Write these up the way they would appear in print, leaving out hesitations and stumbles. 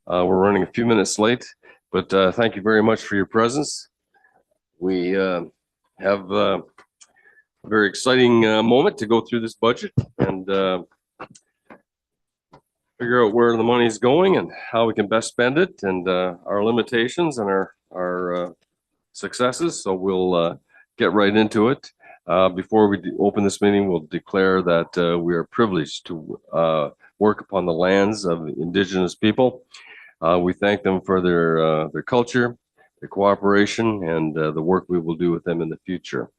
We're running a few minutes late, but thank you very much for your presence. We have a very exciting moment to go through this budget and figure out where the money is going and how we can best spend it, and our limitations and our successes. So we'll get right into it. Before we open this meeting, we'll declare that we are privileged to work upon the lands of the Indigenous people. We thank them for their culture, their cooperation, and the work we will do with them in the future.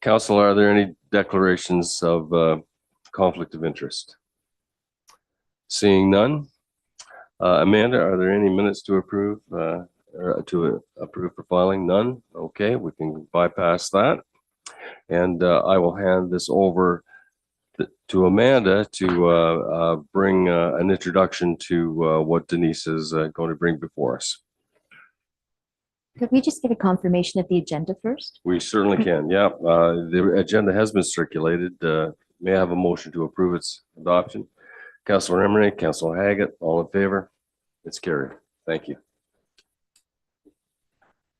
Council, are there any declarations of conflict of interest? Seeing none. Amanda, are there any minutes to approve or to approve for filing? None. Okay, we can bypass that. And I will hand this over to Amanda to bring an introduction to what Denise is going to bring before us. Could we just get a confirmation of the agenda first? We certainly can. Yeah, the agenda has been circulated. May I have a motion to approve its adoption? Councilor Emery, Councilor Haggett, all in favor? It's carried. Thank you.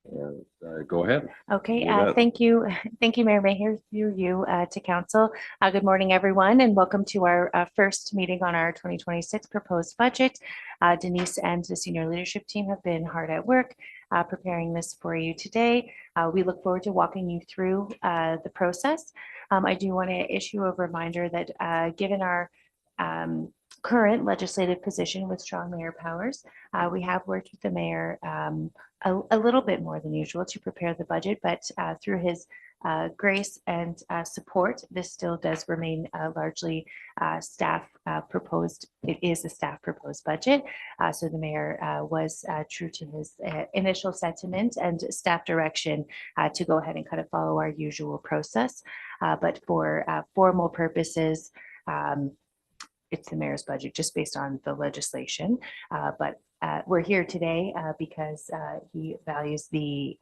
And go ahead. Okay, thank you. Thank you, Mayor Mayhew, through you to council. Good morning, everyone, and welcome to our first meeting on our 2026 proposed budget. Denise and the senior leadership team have been hard at work preparing this for you today. We look forward to walking you through the process. I do want to issue a reminder that given our current legislative position with strong mayor powers, we have worked with the mayor a little bit more than usual to prepare the budget, but through his grace and support, this still does remain largely staff proposed. It is a staff proposed budget. So the mayor was true to his initial sentiment and staff direction to go ahead and kind of follow our usual process. But for formal purposes, it's the mayor's budget just based on the legislation. But we're here today because he values the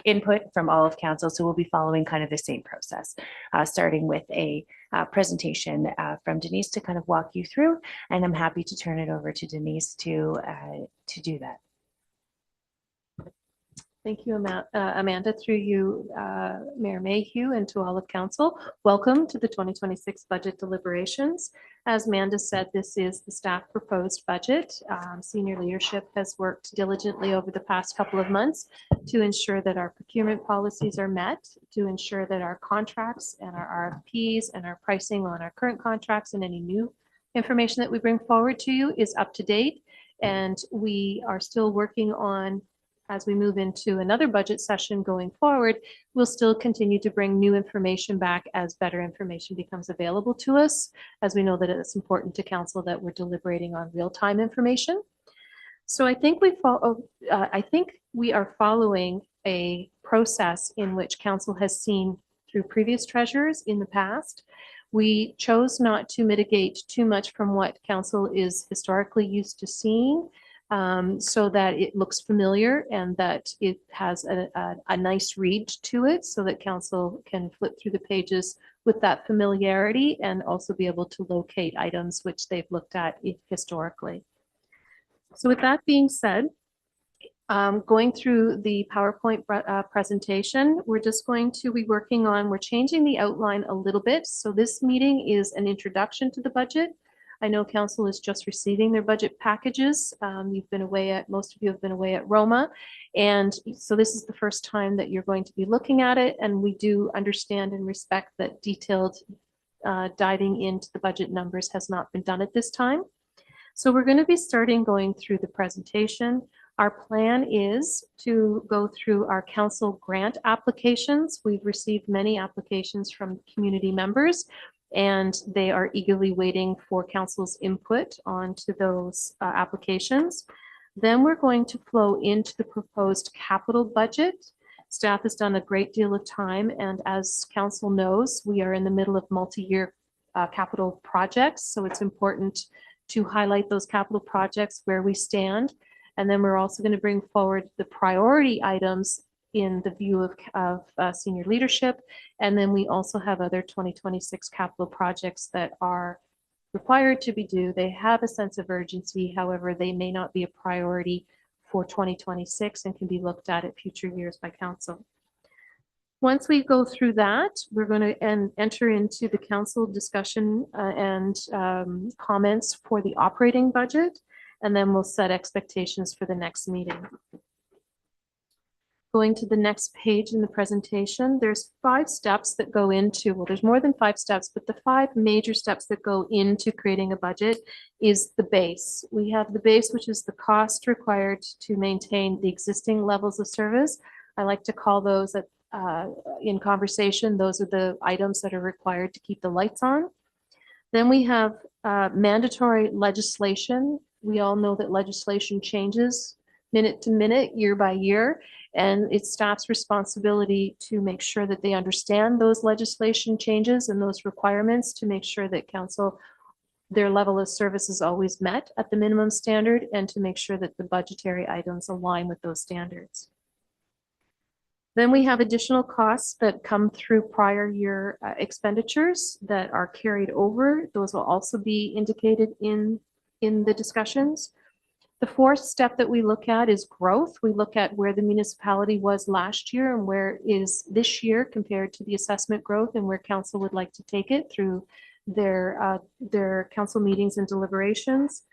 input from all of council. So we'll be following kind of the same process, starting with a presentation from Denise to kind of walk you through. And I'm happy to turn it over to Denise to do that. Thank you, Amanda, through you, Mayor Mayhew, and to all of council. Welcome to the 2026 budget deliberations. As Amanda said, this is the staff proposed budget. Senior leadership has worked diligently over the past couple of months to ensure that our procurement policies are met, to ensure that our contracts and our RFPs and our pricing on our current contracts and any new information that we bring forward to you is up to date. And we are still working on, as we move into another budget session going forward, we'll still continue to bring new information back as better information becomes available to us, as we know that it's important to council that we're deliberating on real-time information. So I think we are following a process in which council has seen through previous treasurers in the past. We chose not to mitigate too much from what council is historically used to seeing, so that it looks familiar and that it has a nice read to it, so that council can flip through the pages with that familiarity and also be able to locate items which they've looked at historically. So with that being said, going through the PowerPoint presentation, we're just going to be working on, we're changing the outline a little bit. So this meeting is an introduction to the budget. I know council is just receiving their budget packages. You've been away most of you have been away at Roma. And so this is the first time that you're going to be looking at it. And we do understand and respect that detailed diving into the budget numbers has not been done at this time. So we're going to be starting going through the presentation. Our plan is to go through our council grant applications. We've received many applications from community members, and they are eagerly waiting for council's input onto those applications. Then we're going to flow into the proposed capital budget. Staff has done a great deal of time, and as council knows, we are in the middle of multi-year capital projects, so it's important to highlight those capital projects where we stand. And then we're also going to bring forward the priority items in the view of senior leadership. And then we also have other 2026 capital projects that are required to be due. They have a sense of urgency. However, they may not be a priority for 2026 and can be looked at future years by council. Once we go through that, we're going to enter into the council discussion and comments for the operating budget, and then we'll set expectations for the next meeting. Going to the next page in the presentation, there's 5 steps that go into, well, there's more than 5 steps, but the 5 major steps that go into creating a budget is the base. We have the base, which is the cost required to maintain the existing levels of service. I like to call those in conversation, those are the items that are required to keep the lights on. Then we have mandatory legislation. We all know that legislation changes minute to minute, year by year, and it's staff's responsibility to make sure that they understand those legislation changes and those requirements to make sure that council, their level of service is always met at the minimum standard, and to make sure that the budgetary items align with those standards. Then we have additional costs that come through prior year expenditures that are carried over. Those will also be indicated in the discussions. The 4th step that we look at is growth. We look at where the municipality was last year and where is this year compared to the assessment growth, and where council would like to take it through their council meetings and deliberations.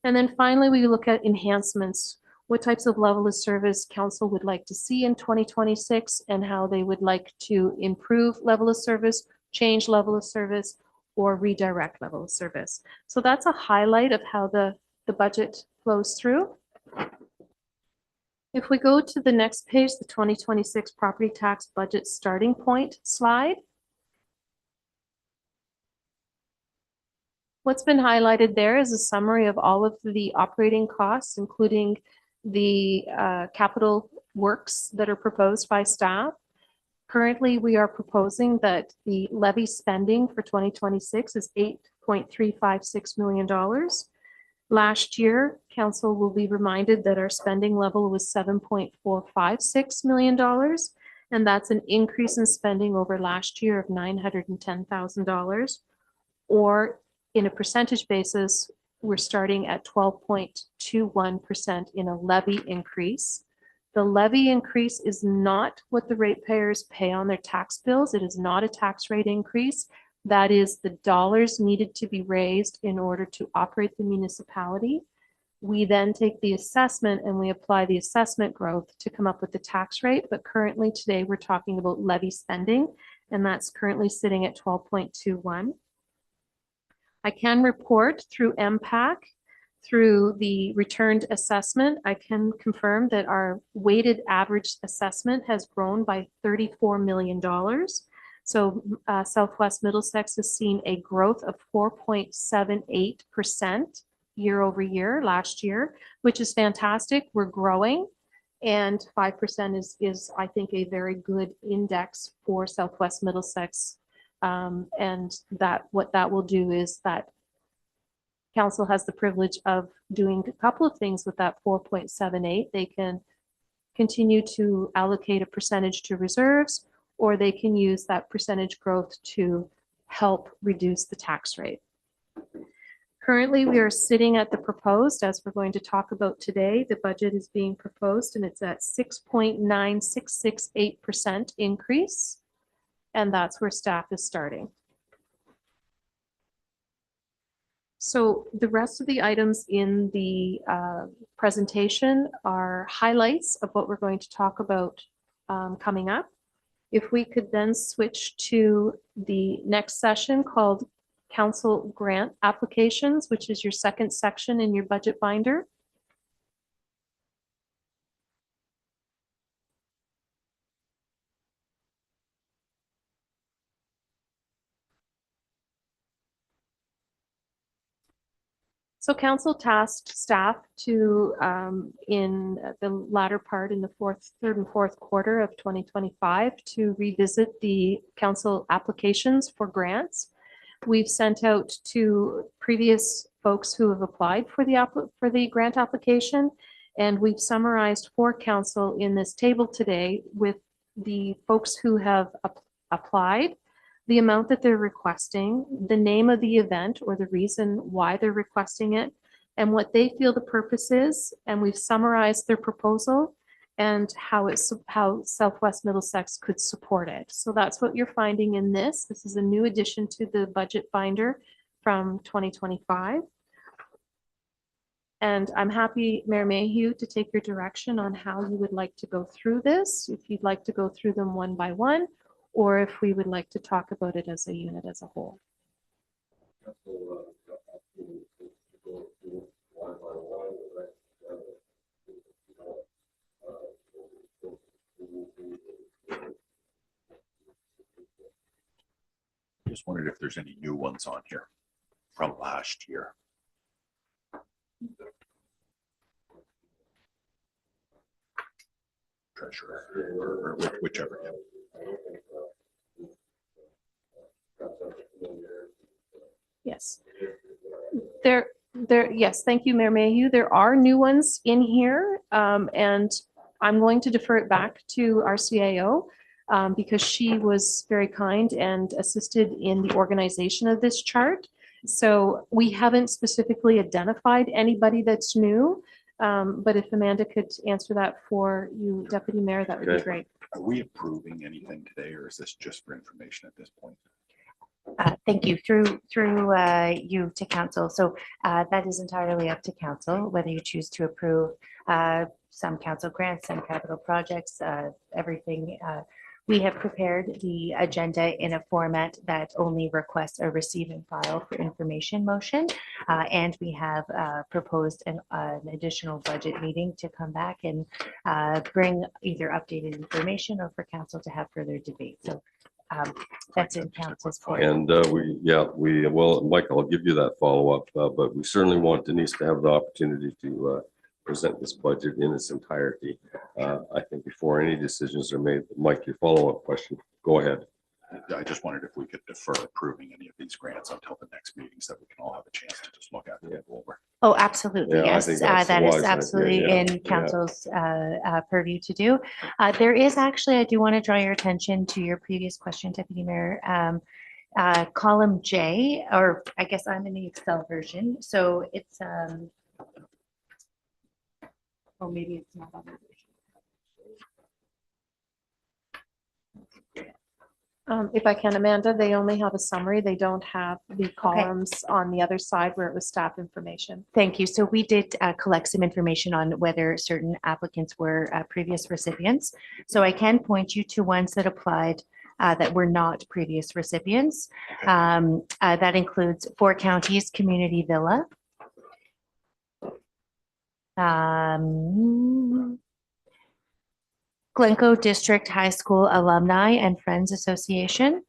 And then finally, we look at enhancements. What types of level of service council would like to see in 2026, and how they would like to improve level of service, change level of service, or redirect level of service. So that's a highlight of how the budget flows through. If we go to the next page, the 2026 property tax budget starting point slide. What's been highlighted there is a summary of all of the operating costs, including the capital works that are proposed by staff. Currently, we are proposing that the levy spending for 2026 is $8.356 million. Last year, council will be reminded that our spending level was $7.456 million, and that's an increase in spending over last year of $910,000, or in a percentage basis, we're starting at 12.21% in a levy increase. The levy increase is not what the ratepayers pay on their tax bills. It is not a tax rate increase. That is the dollars needed to be raised in order to operate the municipality. We then take the assessment and we apply the assessment growth to come up with the tax rate. But currently today we're talking about levy spending, and that's currently sitting at 12.21. I can report through MPAC, through the returned assessment, I can confirm that our weighted average assessment has grown by $34 million. So Southwest Middlesex has seen a growth of 4.78% year over year last year, which is fantastic. We're growing, and 5% is I think a very good index for Southwest Middlesex. And that what that will do is that council has the privilege of doing a couple of things with that 4.78. They can continue to allocate a percentage to reserves, or they can use that percentage growth to help reduce the tax rate. Currently, we are sitting at the proposed, as we're going to talk about today, the budget is being proposed and it's at 6.9668% increase. And that's where staff is starting. So the rest of the items in the presentation are highlights of what we're going to talk about coming up. If we could then switch to the next session called Council Grant Applications, which is your second section in your budget binder. So council tasked staff to, in the latter part in the third and fourth quarter of 2025, to revisit the council applications for grants. We've sent out to previous folks who have applied for the grant application, and we've summarized for council in this table today with the folks who have applied, the amount that they're requesting, the name of the event or the reason why they're requesting it, and what they feel the purpose is. And we've summarized their proposal and how Southwest Middlesex could support it. So that's what you're finding in this. This is a new addition to the budget binder from 2025. And I'm happy, Mayor Mayhew, to take your direction on how you would like to go through this, if you'd like to go through them one by one, or if we would like to talk about it as a unit as a whole. Just wondered if there's any new ones on here from last year. Treasurer or whichever. Yes. Yes, thank you, Mayor Mayhew. There are new ones in here, and I'm going to defer it back to our CAO because she was very kind and assisted in the organization of this chart. So we haven't specifically identified anybody that's new, but if Amanda could answer that for you, Deputy Mayor, that would be Okay. great. Are we approving anything today, or is this just for information at this point? Thank you. Through you to council. So that is entirely up to council, whether you choose to approve some council grants, some capital projects, everything. We have prepared the agenda in a format that only requests a receive and file for information motion. And we have proposed an additional budget meeting to come back and bring either updated information or for council to have further debate. So that's in council's court. And well, Michael, I'll give you that follow-up, but we certainly want Denise to have the opportunity to present this budget in its entirety. I think before any decisions are made. Mike, your follow-up question, go ahead. I just wondered if we could defer approving any of these grants until the next meeting so that we can all have a chance to just look at it and go over. Oh, absolutely. Yeah, I Yes, think that's the that wise is idea, absolutely yeah, in yeah. council's purview to do. There is actually, I do want to draw your attention to your previous question, Deputy Mayor. Column J, or I guess I'm in the Excel version. So it's, oh, maybe it's not on the version. If I can, Amanda, they only have a summary. They don't have the columns on the other side where it was staff information. Thank you. So we did collect some information on whether certain applicants were previous recipients. So I can point you to ones that applied that were not previous recipients. That includes Four Counties Community Villa. Glencoe District High School Alumni and Friends Association.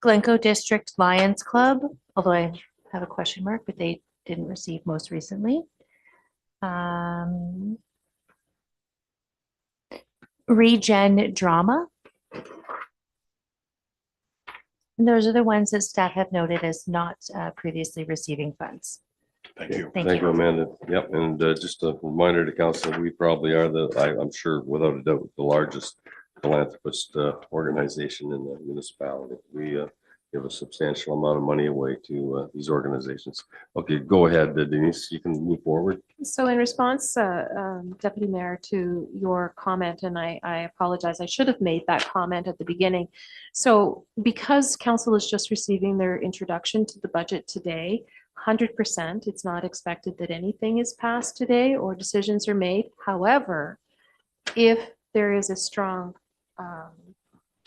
Glencoe District Lions Club, although I have a question mark, but they didn't receive most recently. Regen Drama. And those are the ones that staff have noted as not previously receiving funds. Thank you. Thank Thank you, you. Amanda. Yep, and just a reminder to council, we probably are I'm sure without a doubt, the largest philanthropist organization in the municipality. We give a substantial amount of money away to these organizations. Okay, go ahead, Denise, you can move forward. So in response, Deputy Mayor, to your comment, and I apologize, I should have made that comment at the beginning. So because council is just receiving their introduction to the budget today, 100%, it's not expected that anything is passed today or decisions are made. However, if there is a strong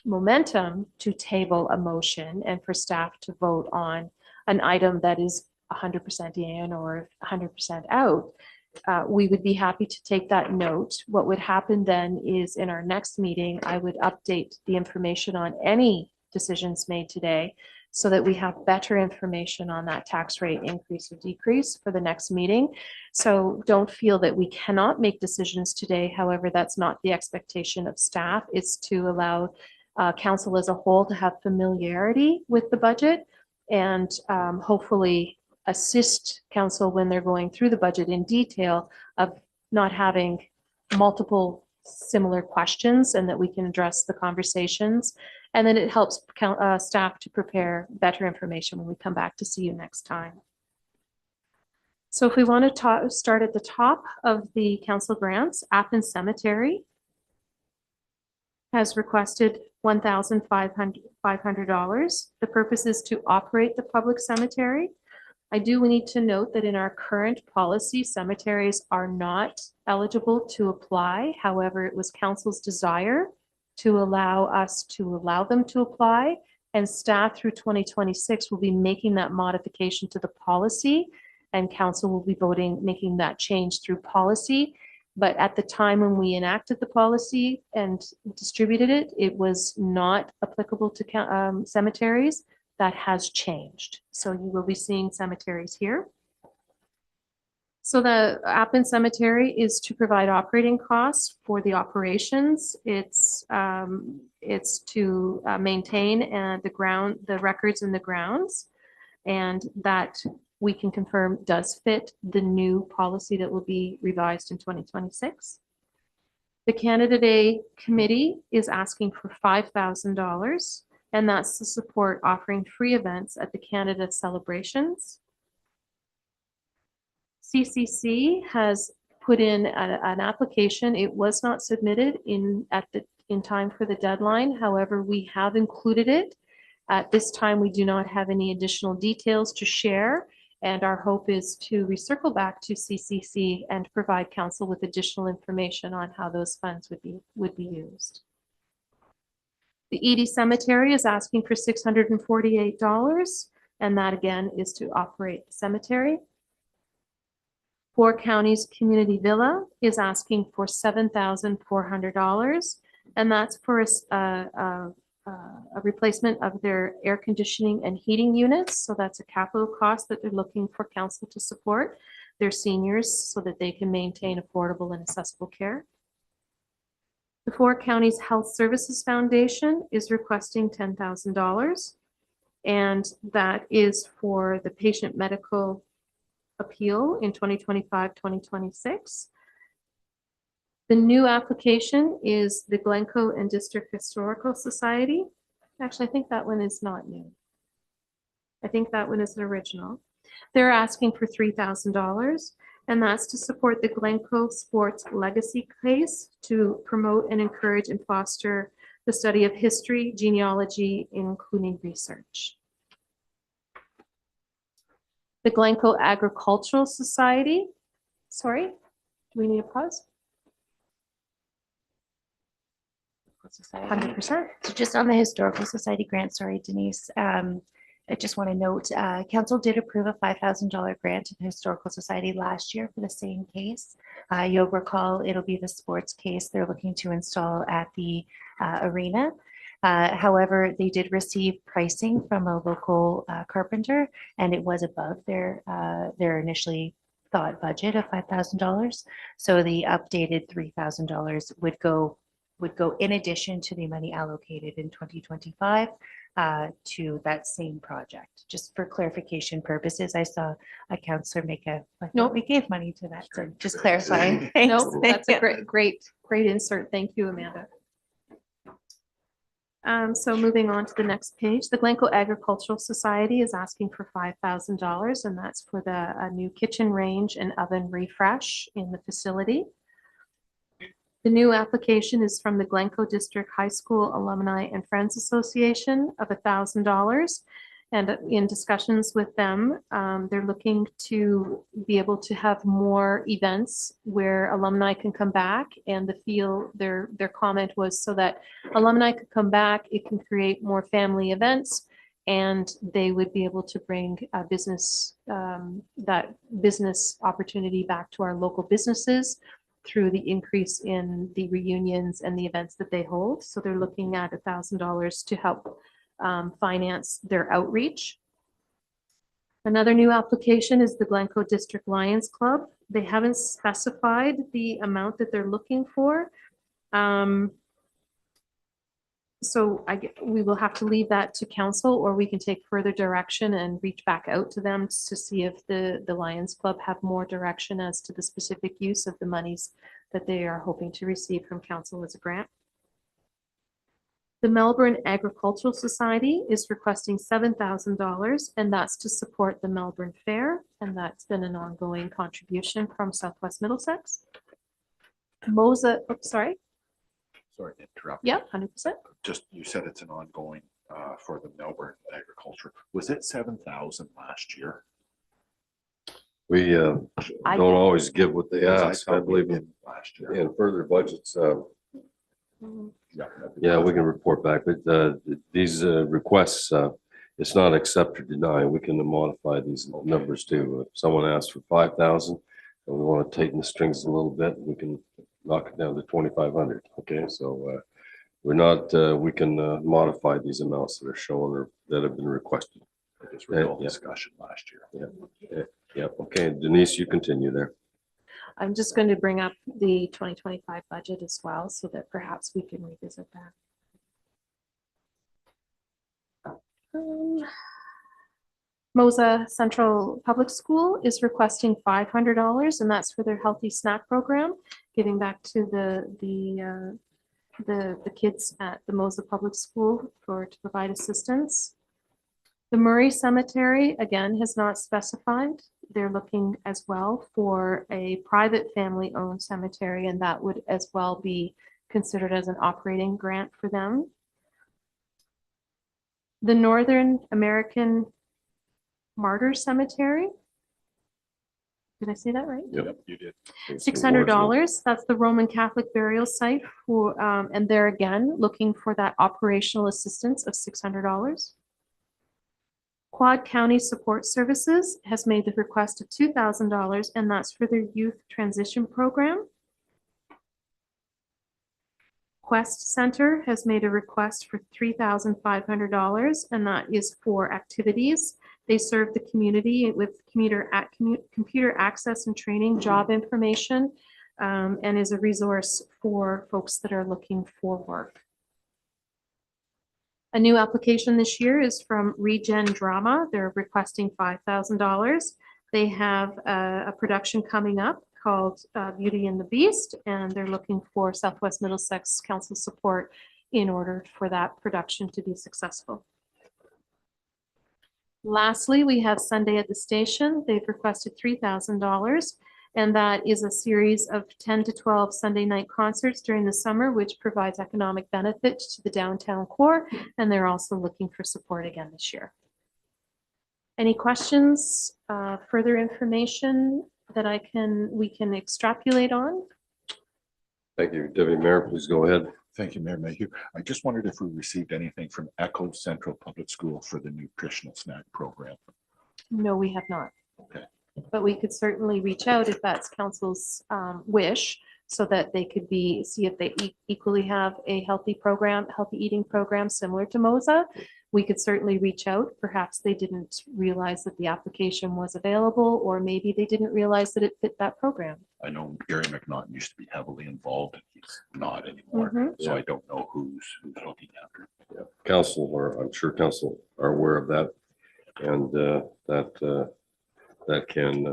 momentum to table a motion and for staff to vote on an item that is 100% in or 100% out, we would be happy to take that note. What would happen then is in our next meeting, I would update the information on any decisions made today so that we have better information on that tax rate increase or decrease for the next meeting. So don't feel that we cannot make decisions today. However, that's not the expectation of staff. It's to allow council as a whole to have familiarity with the budget and hopefully assist council when they're going through the budget in detail of not having multiple similar questions and that we can address the conversations. And then it helps staff to prepare better information when we come back to see you next time. So if we want to start at the top of the council grants, Appin Cemetery has requested $1,500. The purpose is to operate the public cemetery. We need to note that in our current policy, cemeteries are not eligible to apply. However, it was council's desire to allow them to apply, and staff through 2026 will be making that modification to the policy, and council will be making that change through policy. But at the time when we enacted the policy and distributed it, it was not applicable to cemeteries. That has changed. So you will be seeing cemeteries here. So the Appin Cemetery is to provide operating costs for the operations. It's to maintain the records in the grounds, and that we can confirm does fit the new policy that will be revised in 2026. The Canada Day Committee is asking for $5,000, and that's to support offering free events at the Canada celebrations. CCC has put in an application. It was not submitted in time for the deadline. However, we have included it. At this time, we do not have any additional details to share, and our hope is to recircle back to CCC and provide council with additional information on how those funds would be used. The Edie Cemetery is asking for $648, and that again is to operate the cemetery. Four Counties Community Villa is asking for $7,400, and that's for a replacement of their air conditioning and heating units. So that's a capital cost that they're looking for council to support their seniors so that they can maintain affordable and accessible care. The Four Counties Health Services Foundation is requesting $10,000, and that is for the patient medical appeal in 2025-2026. The new application is the Glencoe and District Historical Society. Actually, I think that one is not new. I think that one is the original. They're asking for $3,000, and that's to support the Glencoe Sports Legacy case to promote and encourage and foster the study of history, genealogy, including research. The Glencoe Agricultural Society, sorry, do we need a pause? 100%. So just on the Historical Society grant, sorry, Denise, I just want to note, council did approve a $5,000 grant to the Historical Society last year for the same case. You'll recall it'll be the sports case they're looking to install at the arena. However, they did receive pricing from a local carpenter, and it was above their initially thought budget of $5,000. So the updated $3,000 would go in addition to the money allocated in 2025 to that same project. Just for clarification purposes, I saw a councillor make Nope. we gave money to that. So just clarifying. Thanks. No, that's a great insert. Thank you, Amanda. So moving on to the next page, the Glencoe Agricultural Society is asking for $5,000, and that's for the new kitchen range and oven refresh in the facility. The new application is from the Glencoe District High School Alumni and Friends Association of $1,000. And in discussions with them, they're looking to be able to have more events where alumni can come back, and their comment was so that alumni could come back, it can create more family events, and they would be able to bring a business opportunity back to our local businesses through the increase in the reunions and the events that they hold. So they're looking at $1,000 to help finance their outreach. Another new application is the Glencoe District Lions Club. They haven't specified the amount that they're looking for. So we will have to leave that to council, or we can take further direction and reach back out to them to see if the Lions Club have more direction as to the specific use of the monies that they are hoping to receive from council as a grant. The Melbourne Agricultural Society is requesting $7,000, and that's to support the Melbourne Fair, and that's been an ongoing contribution from Southwest Middlesex. Mosa, sorry, Sorry to interrupt. yeah, 100%. Just, you said it's an ongoing for the Melbourne agriculture. Was it 7,000 last year? We don't I- always give what they Because ask, I thought we believe, did last year. in further budgets. Yeah, Yeah, we can report back, but these requests, it's not accept or deny. We can modify these numbers too. If someone asks for 5,000 and we want to tighten the strings a little bit, we can knock it down to 2,500. Okay, so we're not, we can modify these amounts that are shown or that have been requested. This was all Yeah. discussion last year. Yeah, okay, Denise, you continue there. I'm just going to bring up the 2025 budget as well, so that perhaps we can revisit that. Mosa Central Public School is requesting $500, and that's for their healthy snack program, giving back to the kids at the Mosa Public School to provide assistance. The Murray Cemetery, again, has not specified. They're looking as well for a private family-owned cemetery, and that would as well be considered as an operating grant for them. The Northern American Martyr Cemetery. Did I say that right? Yep, you did. $600. That's the Roman Catholic burial site for, and they're again looking for that operational assistance of $600. Quad County Support Services has made the request of $2,000, and that's for their youth transition program. Quest Center has made a request for $3,500, and that is for activities. They serve the community with computer access and training, job information, and is a resource for folks that are looking for work. A new application this year is from Regen Drama. They're requesting $5,000. They have a production coming up called Beauty and the Beast, and they're looking for Southwest Middlesex Council support in order for that production to be successful. Lastly, we have Sunday at the Station. They've requested $3,000. And that is a series of 10 to 12 Sunday night concerts during the summer, which provides economic benefit to the downtown core. And they're also looking for support again this year. Any questions, further information that we can extrapolate on? Thank you, Deputy Mayor, please go ahead. Thank you, Mayor Mayhew. I just wondered if we received anything from Echo Central Public School for the nutritional snack program. No, we have not. Okay. But we could certainly reach out if that's council's wish, so that they could see if they equally have a healthy eating program similar to Mosa. We could certainly reach out. Perhaps they didn't realize that the application was available, or maybe they didn't realize that it fit that program. I know Gary McNaughton used to be heavily involved, and he's not anymore. So I don't know who's looking after it. Yeah, council, or I'm sure council are aware of that, and that can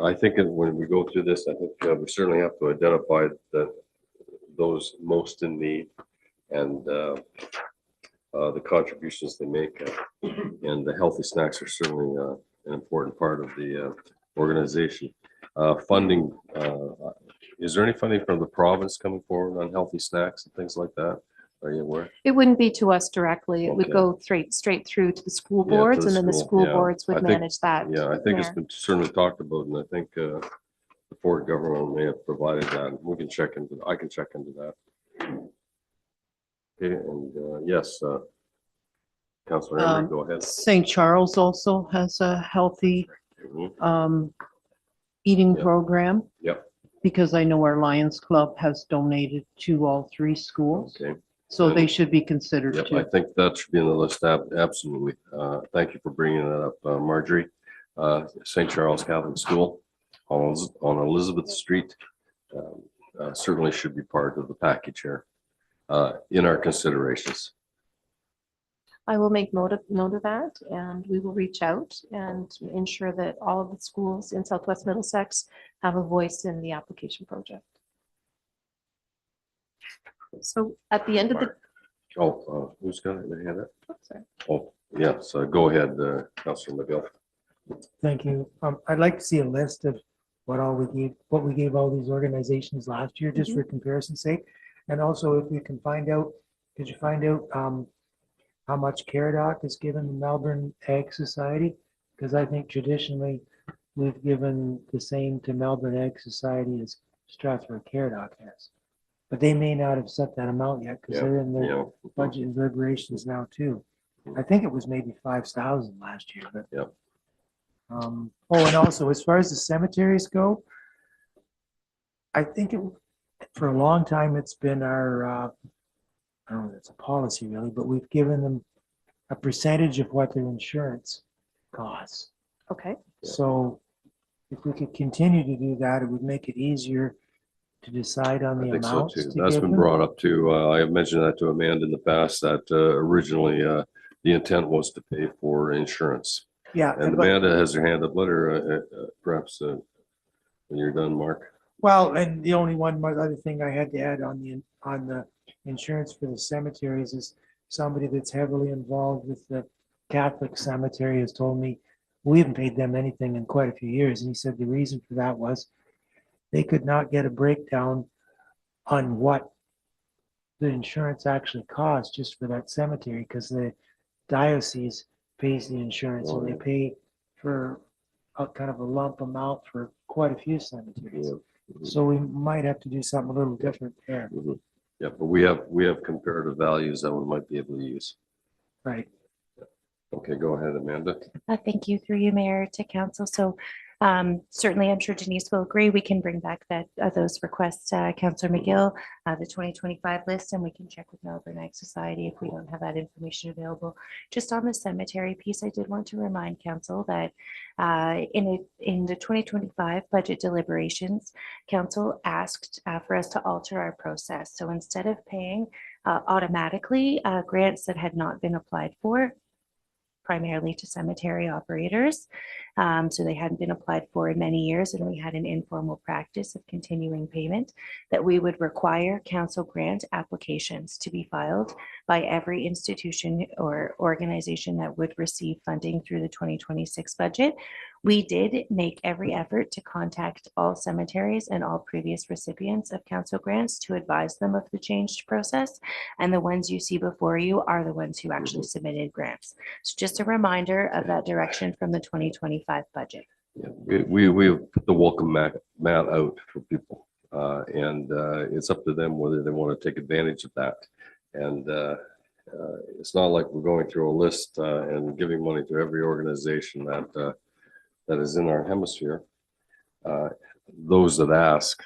I think when we go through this, I think we certainly have to identify those most in need and the contributions they make, and the healthy snacks are certainly an important part of the organization. Funding, is there any funding from the province coming forward on healthy snacks and things like that? Are you aware? It wouldn't be to us directly. It would Okay. go straight through to the school Yeah, to boards, the and then the school, school yeah. boards I would think- manage that. Yeah, I think it's Mayor. been certainly talked about, and I think the Ford government may have provided that. We can check into, I can check into that. Okay, and yes, Councilor Emery, go ahead. St. Charles also has a healthy Mhm. eating Yeah. program. Yep. Because I know our Lions Club has donated to all 3 schools, Okay, so they should be considered yep, I too. think that should be in the list, absolutely. Thank you for bringing that up, Marjorie. St. Charles Catholic School on Elizabeth Street certainly should be part of the package here. in our considerations. I will make note of that, and we will reach out and ensure that all of the schools in Southwest Middlesex have a voice in the application project. So at the end of the, Who's got it? They had it? sorry. Oh, yes, go ahead, Councilor McGill. Thank you. I'd like to see a list of what we gave all these organizations last year, just for comparison's sake. And also if we can find out, could you find out how much CareDoc has given the Melbourne Ag Society? Because I think traditionally we've given the same to Melbourne Ag Society as Strathroy CareDoc has. But they may not have set that amount yet because they're in their budget deliberations now too. I think it was maybe 5,000 last year, but. Yep. And also as far as the cemeteries go, I think for a long time it's been our, I don't know if it's a policy really, but we've given them a percentage of what their insurance costs. Okay, So if we could continue to do that, it would make it easier to decide on I the think so amounts too. to That's give been them. brought up too. I have mentioned that to Amanda in the past that originally the intent was to pay for insurance. Yeah, And but- Amanda has her hand up. Let her perhaps when you're done, Mark. well, and the only one other thing I had to add on the insurance for the cemeteries is somebody that's heavily involved with the Catholic cemetery has told me we haven't paid them anything in quite a few years. And he said the reason for that was they could not get a breakdown on what the insurance actually costs just for that cemetery because the diocese pays the insurance and they pay for a kind of a lump amount for quite a few cemeteries. So we might have to do something a little different there. Yeah, but we have comparative values that we might be able to use. Right. Okay, go ahead, Amanda. Thank you through you, Mayor, to council. So certainly, I'm sure Denise will agree. We can bring back those requests, Councillor McGill, the 2025 list, and we can check with Melbourne Ag Society if we don't have that information available. Just on the cemetery piece, I did want to remind council that in the 2025 budget deliberations, council asked for us to alter our process. So instead of paying automatically grants that had not been applied for, primarily to cemetery operators. So they hadn't been applied for in many years, and we had an informal practice of continuing payment that we would require council grant applications to be filed by every institution or organization that would receive funding through the 2026 budget. We did make every effort to contact all cemeteries and all previous recipients of council grants to advise them of the changed process. And the ones you see before you are the ones who actually submitted grants. So just a reminder of that direction from the 2025 budget. Yeah, we put the welcome mat out for people, and it's up to them whether they want to take advantage of that. And it's not like we're going through a list and giving money to every organization that is in our hemisphere. Those that ask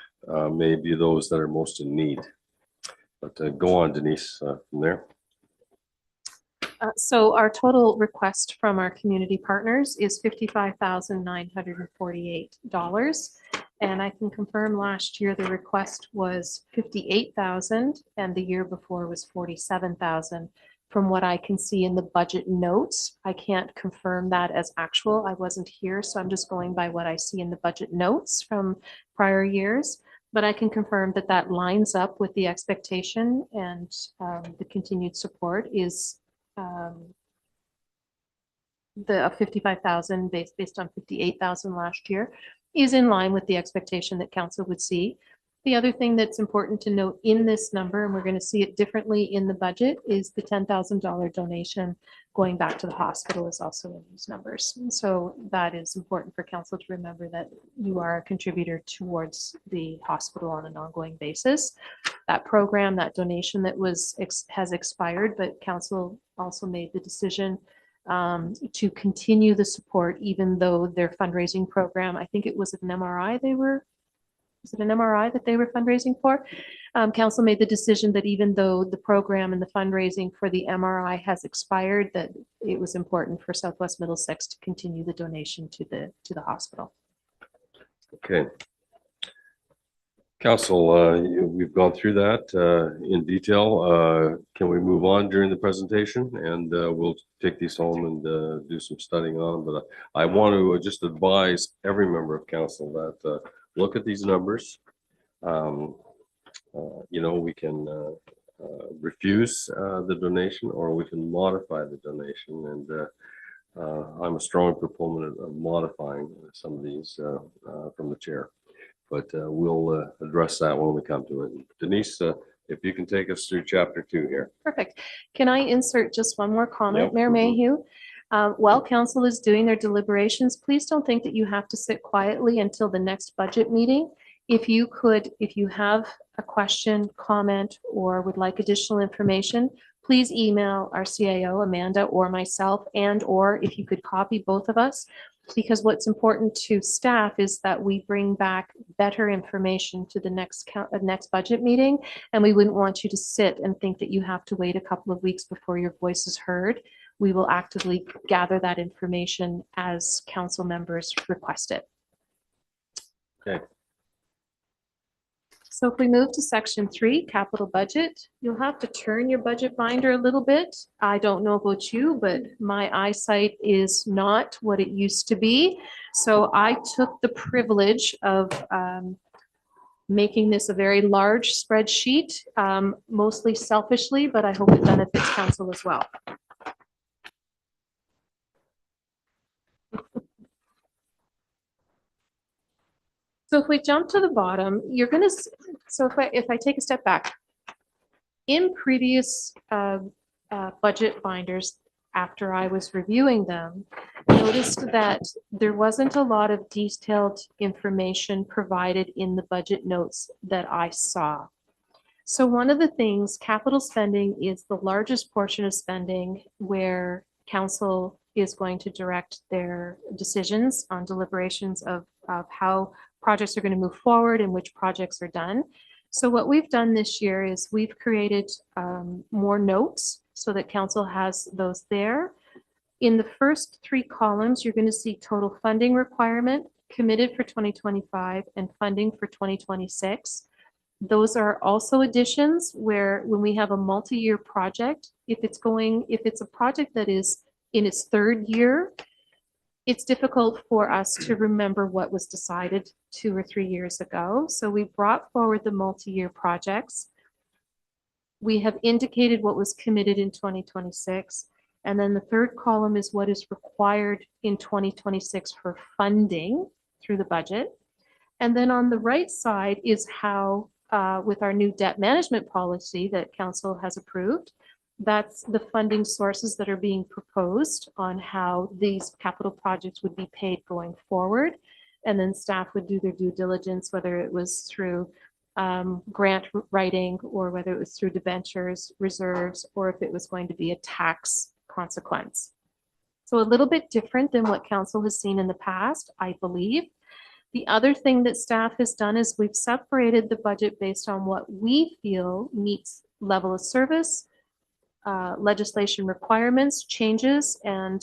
may be those that are most in need. But go on, Denise, from there. So our total request from our community partners is $55,948. And I can confirm last year the request was 58,000 and the year before was 47,000. From what I can see in the budget notes, I can't confirm that as actual. I wasn't here, so I'm just going by what I see in the budget notes from prior years. But I can confirm that that lines up with the expectation, and the continued support is the 55,000 based on 58,000 last year is in line with the expectation that council would see. The other thing that's important to note in this number, and we're going to see it differently in the budget, is the $10,000 donation going back to the hospital is also in these numbers. And so that is important for council to remember that you are a contributor towards the hospital on an ongoing basis. That program, that donation that has expired, but council also made the decision to continue the support, even though their fundraising program, I think it was an MRI was it an MRI that they were fundraising for? Council made the decision that even though the program and the fundraising for the MRI has expired, that it was important for Southwest Middlesex to continue the donation to the hospital. Okay. Council, we've gone through that in detail. Can we move on during the presentation? And we'll take these home and do some studying on them. But I want to just advise every member of council that look at these numbers. We can refuse the donation, or we can modify the donation. And I'm a strong proponent of modifying some of these from the chair. But we'll address that when we come to it. Denise, if you can take us through chapter 2 here. Perfect. Can I insert just one more comment, Yep. Mayor Mayhew? While council is doing their deliberations, please don't think that you have to sit quietly until the next budget meeting. If you have a question, comment, or would like additional information, please email our CAO, Amanda, or myself, or if you could copy both of us, because what's important to staff is that we bring back better information to the next budget meeting, and we wouldn't want you to sit and think that you have to wait a couple of weeks before your voice is heard. We will actively gather that information as council members request it. Okay. So if we move to section 3, capital budget, you'll have to turn your budget binder a little bit. I don't know about you, but my eyesight is not what it used to be. So I took the privilege of making this a very large spreadsheet, mostly selfishly, but I hope it benefits council as well. So if we jump to the bottom, you're going to, so if I take a step back, in previous budget binders, after I was reviewing them, noticed that there wasn't a lot of detailed information provided in the budget notes that I saw. So one of the things, capital spending is the largest portion of spending where council is going to direct their decisions on deliberations of how projects are going to move forward and which projects are done. So what we've done this year is we've created more notes so that council has those there. In the first 3 columns, you're going to see total funding requirement committed for 2025 and funding for 2026. Those are also additions where when we have a multi-year project, if it's a project that is in its 3rd year, it's difficult for us to remember what was decided 2 or 3 years ago. So we brought forward the multi-year projects. We have indicated what was committed in 2026. And then the 3rd column is what is required in 2026 for funding through the budget. And then on the right side is how, with our new debt management policy that council has approved, that's the funding sources that are being proposed on how these capital projects would be paid going forward. And then staff would do their due diligence, whether it was through grant writing or whether it was through debentures, reserves, or if it was going to be a tax consequence. So a little bit different than what council has seen in the past, I believe. The other thing that staff has done is we've separated the budget based on what we feel meets level of service, legislation requirements, changes, and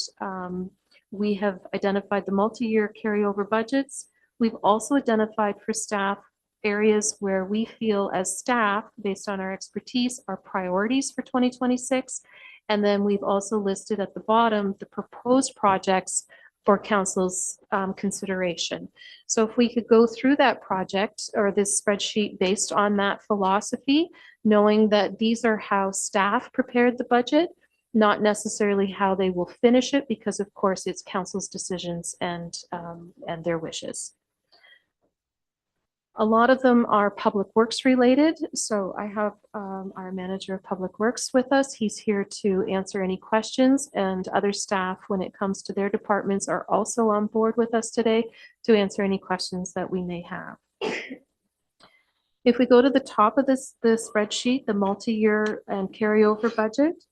we have identified the multi-year carryover budgets. We've also identified for staff areas where we feel as staff, based on our expertise, are priorities for 2026. And then we've also listed at the bottom the proposed projects for council's consideration. So if we could go through that project or this spreadsheet based on that philosophy, knowing that these are how staff prepared the budget, not necessarily how they will finish it, because of course it's council's decisions and their wishes. A lot of them are public works related. So I have our manager of public works with us. He's here to answer any questions, and other staff, when it comes to their departments, are also on board with us today to answer any questions that we may have. If we go to the top of the spreadsheet, the multi-year and carryover budget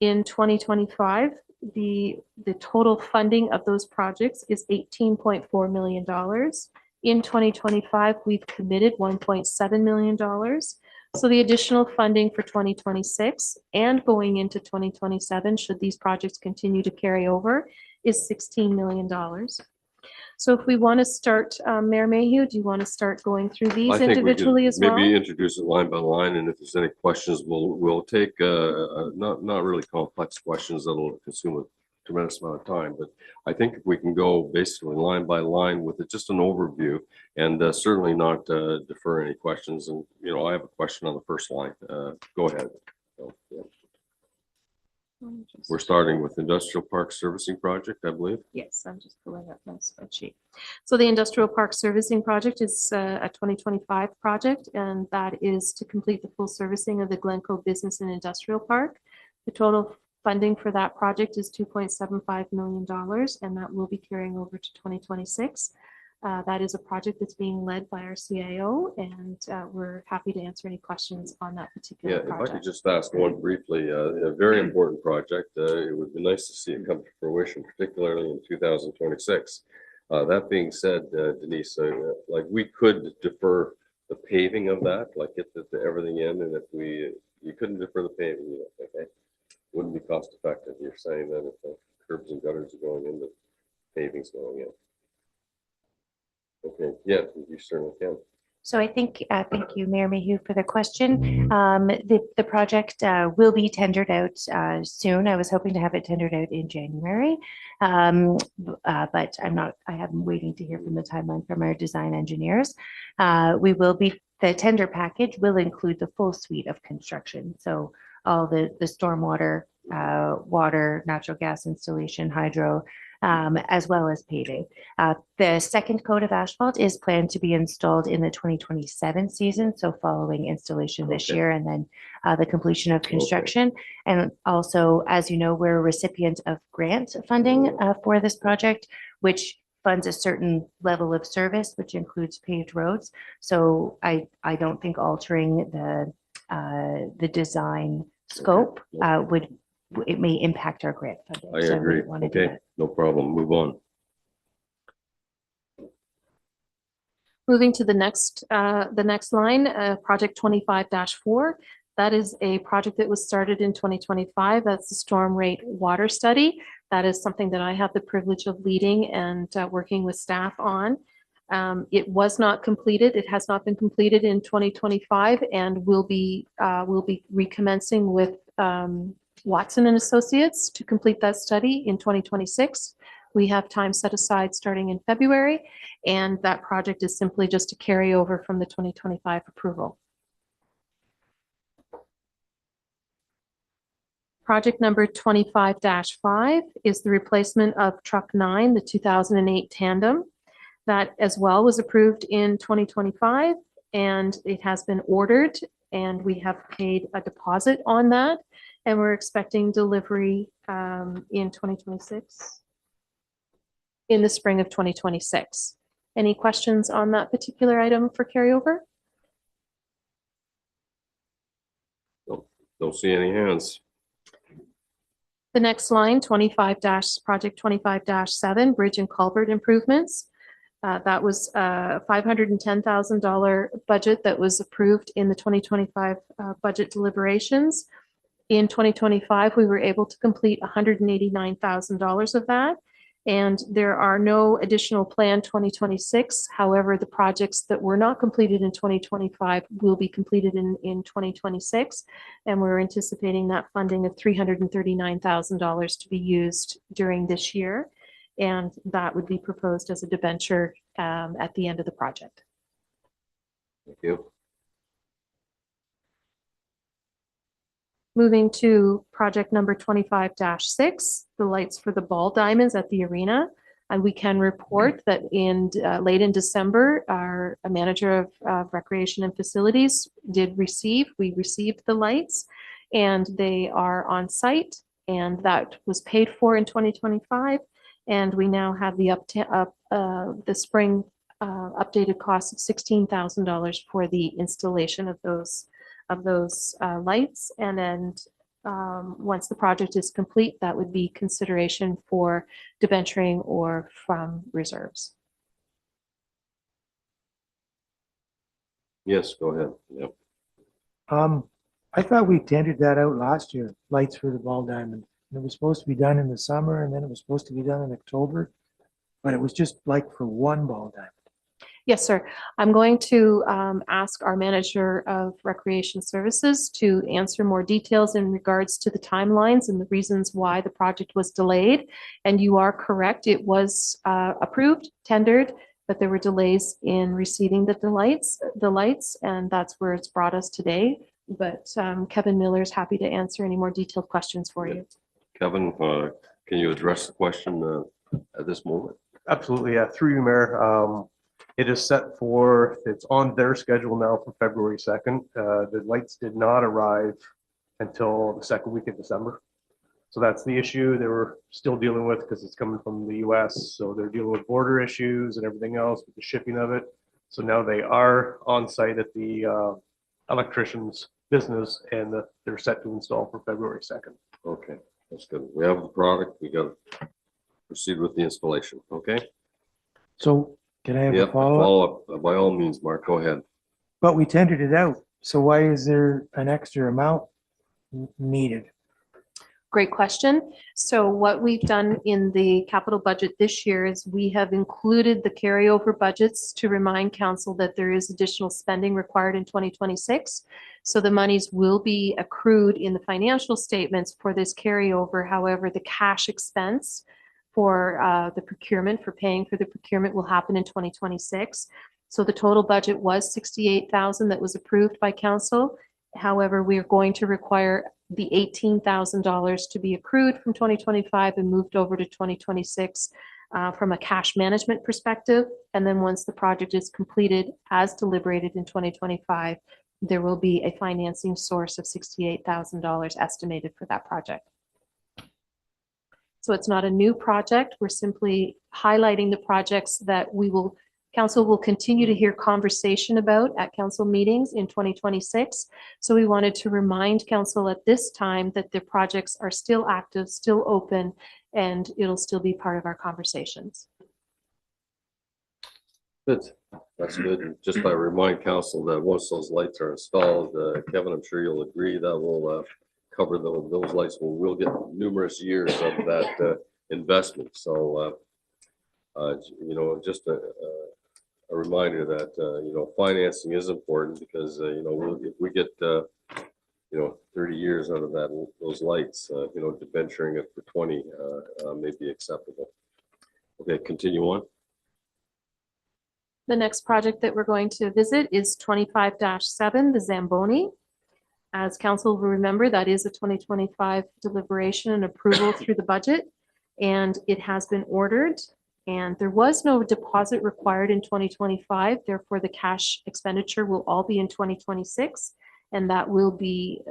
in 2025, the total funding of those projects is $18.4 million. In 2025, we've committed $1.7 million. So the additional funding for 2026 and going into 2027, should these projects continue to carry over, is $16 million. So if we want to start, Mayor Mayhew, do you want to start going through I these think we could individually as well? maybe introduce it line by line, and if there's any questions, we'll take, not really complex questions that'll consume a tremendous amount of time, but I think if we can go basically line by line with it, just an overview, and certainly not defer any questions. And, you know, I have a question on the first line. Go ahead. So, yeah. We're starting with Industrial Park Servicing Project, I believe. Yes, I'm just pulling up my spreadsheet. So the Industrial Park Servicing Project is a 2025 project, and that is to complete the full servicing of the Glencoe Business and Industrial Park. The total funding for that project is $2.75 million, and that will be carrying over to 2026. That is a project that's being led by our CIO, and we're happy to answer any questions on that particular Yeah, if I could project. just ask one briefly, a very important project. It would be nice to see it come to fruition, particularly in 2026. That being said, Denise, like we could defer the paving of that, like get everything in, and if you couldn't defer the paving, you know, okay? Wouldn't be cost effective. You're saying that if the curbs and gutters are going in, the paving's going in. Okay, yeah, you certainly can. So I think, thank you, Mayor Mayhew, for the question. The project will be tendered out soon. I was hoping to have it tendered out in January. But I am waiting to hear from the timeline from our design engineers. The tender package will include the full suite of construction. So all the stormwater, water, natural gas installation, hydro, as well as paving. The second coat of asphalt is planned to be installed in the 2027 season, so following installation this Okay. year and then the completion of construction. And also, as you know, we're a recipient of grant funding for this project, which funds a certain level of service, which includes paved roads. So I don't think altering the design scope it may impact our grant funding. I So agree. wouldn't want to do Okay, that. no problem. Move on. Moving to the next line, project 25-4. That is a project that was started in 2025. That's the storm rate water study. That is something that I have the privilege of leading and working with staff on. It was not completed. It has not been completed in 2025, and will be recommencing with Watson and Associates to complete that study in 2026. We have time set aside starting in February, and that project is simply just a carryover from the 2025 approval. Project number 25-5 is the replacement of truck 9, the 2008 tandem. That as well was approved in 2025, and it has been ordered, and we have paid a deposit on that, and we're expecting delivery in 2026, in the spring of 2026. Any questions on that particular item for carryover? Don't see any hands. The next line, project 25-7, bridge and culvert improvements. That was a $510,000 budget that was approved in the 2025 budget deliberations. In 2025, we were able to complete $189,000 of that, and there are no additional planned 2026. However, the projects that were not completed in 2025 will be completed in 2026, and we're anticipating that funding of $339,000 to be used during this year, and that would be proposed as a debenture at the end of the project. Thank you. Moving to project number 25-6, the lights for the ball diamonds at the arena. And we can report that late in December, our manager of recreation and facilities we received the lights, and they are on site, and that was paid for in 2025. And we now have the spring updated cost of $16,000 for the installation of those lights. And then once the project is complete, that would be consideration for debenturing or from reserves. Yes, go ahead. Yep. I thought we tendered that out last year, lights for the ball diamond. It was supposed to be done in the summer, and then it was supposed to be done in October. but it was just like for one ball diamond. Yes, sir. I'm going to ask our manager of recreation services to answer more details in regards to the timelines and the reasons why the project was delayed. And you are correct, it was approved, tendered, but there were delays in receiving the lights, and that's where it's brought us today. But Kevin Miller is happy to answer any more detailed questions for you. Kevin, can you address the question at this moment? Absolutely, yeah, through you, Mayor. It is set for, it's on their schedule now for February 2nd. The lights did not arrive until the second week of December. So that's the issue they were still dealing with because it's coming from the US. So they're dealing with border issues and everything else with the shipping of it. So now they are on site at the electrician's business and they're set to install for February 2nd. Okay, that's good. We have the product. We got to proceed with the installation. Okay. So can I have a Yep. follow-up? Follow-up by all means, Mark. Go ahead. But we tendered it out. So why is there an extra amount needed? Great question. So what we've done in the capital budget this year is we have included the carryover budgets to remind council that there is additional spending required in 2026. So the monies will be accrued in the financial statements for this carryover. However, the cash expense for the procurement, for paying for the procurement, will happen in 2026. So the total budget was 68,000 that was approved by council. However, we are going to require the $18,000 to be accrued from 2025 and moved over to 2026 from a cash management perspective. And then once the project is completed as deliberated in 2025, there will be a financing source of $68,000 estimated for that project. So it's not a new project. We're simply highlighting the projects that council will continue to hear conversation about at council meetings in 2026. So we wanted to remind council at this time that the projects are still active, still open, and it'll still be part of our conversations. Good. That's good. And just by remind council that once those lights are installed, Kevin, I'm sure you'll agree that will cover those lights. We'll get numerous years of that investment. So, you know, just a reminder that, you know, financing is important because, you know, if we get, you know, 30 years out of those lights, you know, debenturing it for 20 may be acceptable. Okay, continue on. The next project that we're going to visit is 25-7, the Zamboni. As council will remember, that is a 2025 deliberation and approval through the budget, and it has been ordered. And there was no deposit required in 2025. Therefore, the cash expenditure will all be in 2026, and that will be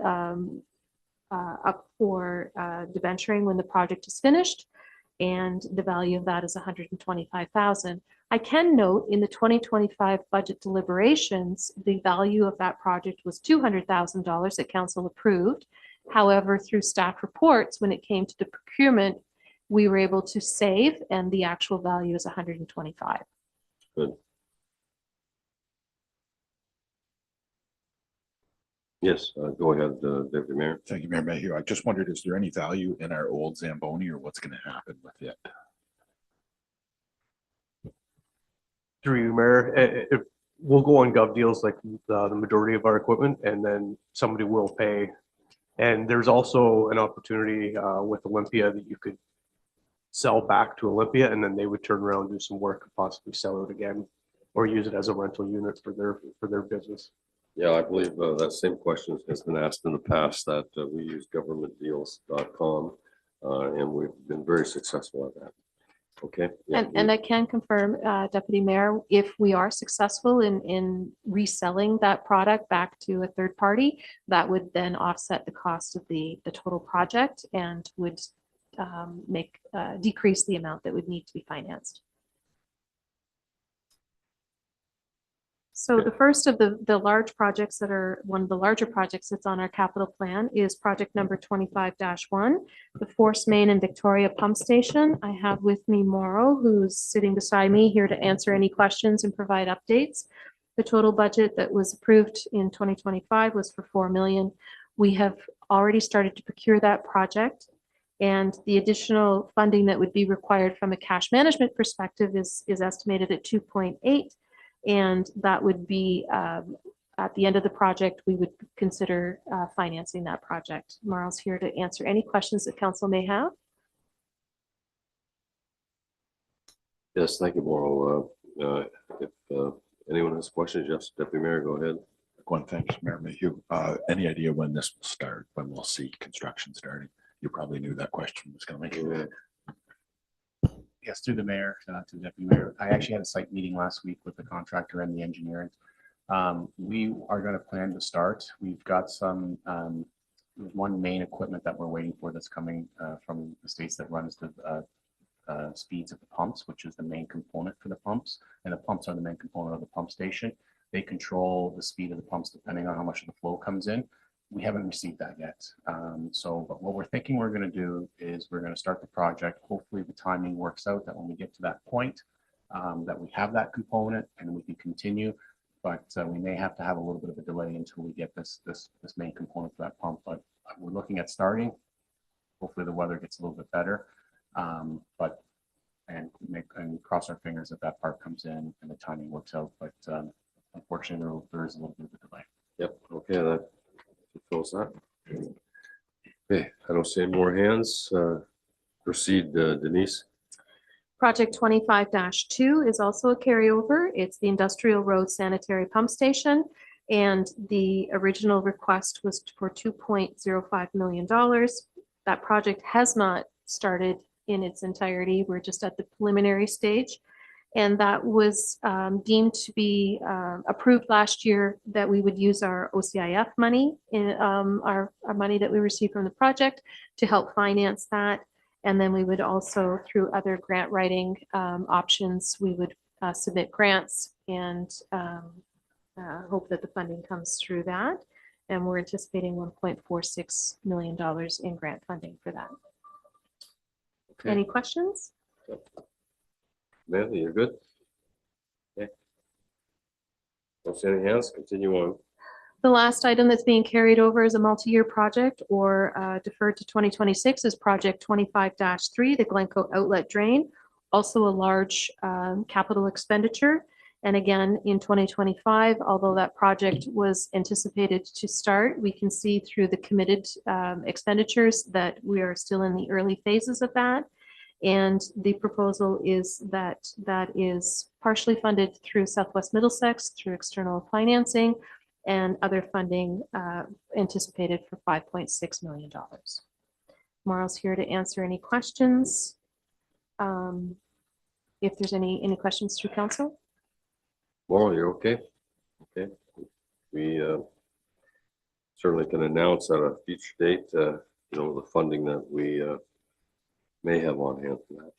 up for debenturing when the project is finished. And the value of that is $125,000. I can note in the 2025 budget deliberations, the value of that project was $200,000 that council approved. However, through staff reports, when it came to the procurement, we were able to save, and the actual value is 125. Good. Yes, go ahead, Deputy Mayor. Thank you, Mayor Mayhew. I just wondered, is there any value in our old Zamboni or what's going to happen with it? Through you, Mayor, we'll go on gov deals like the majority of our equipment, and then somebody will pay. And there's also an opportunity with Olympia that you could sell back to Olympia, and then they would turn around, do some work, and possibly sell it again, or use it as a rental unit for their business. Yeah, I believe that same question has been asked in the past that we use governmentdeals.com and we've been very successful at that. Okay. Yeah, And I can confirm, Deputy Mayor, if we are successful in reselling that product back to a third party, that would then offset the cost of the total project and would decrease the amount that would need to be financed. So the first of the large projects that are one of the larger projects that's on our capital plan is project number 25-1, the Force Main and Victoria Pump Station. I have with me Mauro, who's sitting beside me here to answer any questions and provide updates. The total budget that was approved in 2025 was for $4 million. We have already started to procure that project, And the additional funding that would be required from a cash management perspective is estimated at 2.8. And that would be at the end of the project, we would consider financing that project. Marl's here to answer any questions that council may have. Yes, thank you, Mauro. If anyone has questions, yes, Deputy Mayor, go ahead. One, thanks, Mayor Mayhew. Any idea when this will start, when we'll see construction starting? You probably knew that question was coming. Yes, through the mayor, to the deputy mayor. I actually had a site meeting last week with the contractor and the engineering. We are going to plan to start. We've got some one main equipment that we're waiting for that's coming from the states that runs the speeds of the pumps, which is the main component for the pumps. And the pumps are the main component of the pump station. They control the speed of the pumps depending on how much of the flow comes in. We haven't received that yet. But what we're thinking we're going to do is we're going to start the project. Hopefully the timing works out that when we get to that point, that we have that component and we can continue. But we may have to have a little bit of a delay until we get this main component for that pump. But we're looking at starting. Hopefully the weather gets a little bit better. And cross our fingers that that part comes in and the timing works out. But unfortunately, there is a little bit of a delay. Yep, okay, that fills that. Okay, I don't see any more hands. Proceed, Denise. Project 25-2 is also a carryover. It's the Industrial Road Sanitary Pump Station. And the original request was for $2.05 million. That project has not started in its entirety. We're just at the preliminary stage. And that was deemed to be approved last year that we would use our OCIF money, our money that we received from the project to help finance that. And then we would also, through other grant writing options, we would submit grants and hope that the funding comes through that. And we're anticipating $1.46 million in grant funding for that. Okay. Any questions? Samantha, you're good? Okay. Don't see any hands, continue on. The last item that's being carried over as a multi-year project or deferred to 2026 is project 25-3, the Glencoe Outlet Drain, also a large capital expenditure. And again, in 2025, although that project was anticipated to start, we can see through the committed expenditures that we are still in the early phases of that. And the proposal is that that is partially funded through Southwest Middlesex, through external financing, and other funding anticipated for $5.6 million. Maural's here to answer any questions. If there's any questions through council. Mauro, you're okay? Okay. We certainly can announce at a future date, the funding that we may have on hand for that.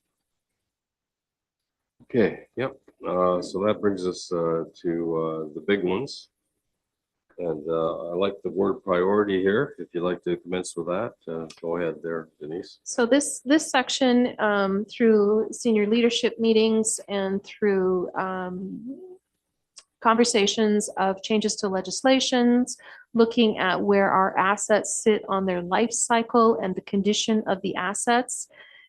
Okay, yep. So that brings us to the big ones. And I like the word priority here. If you'd like to commence with that, go ahead there, Denise. So this section, through senior leadership meetings and through conversations of changes to legislations, looking at where our assets sit on their life cycle and the condition of the assets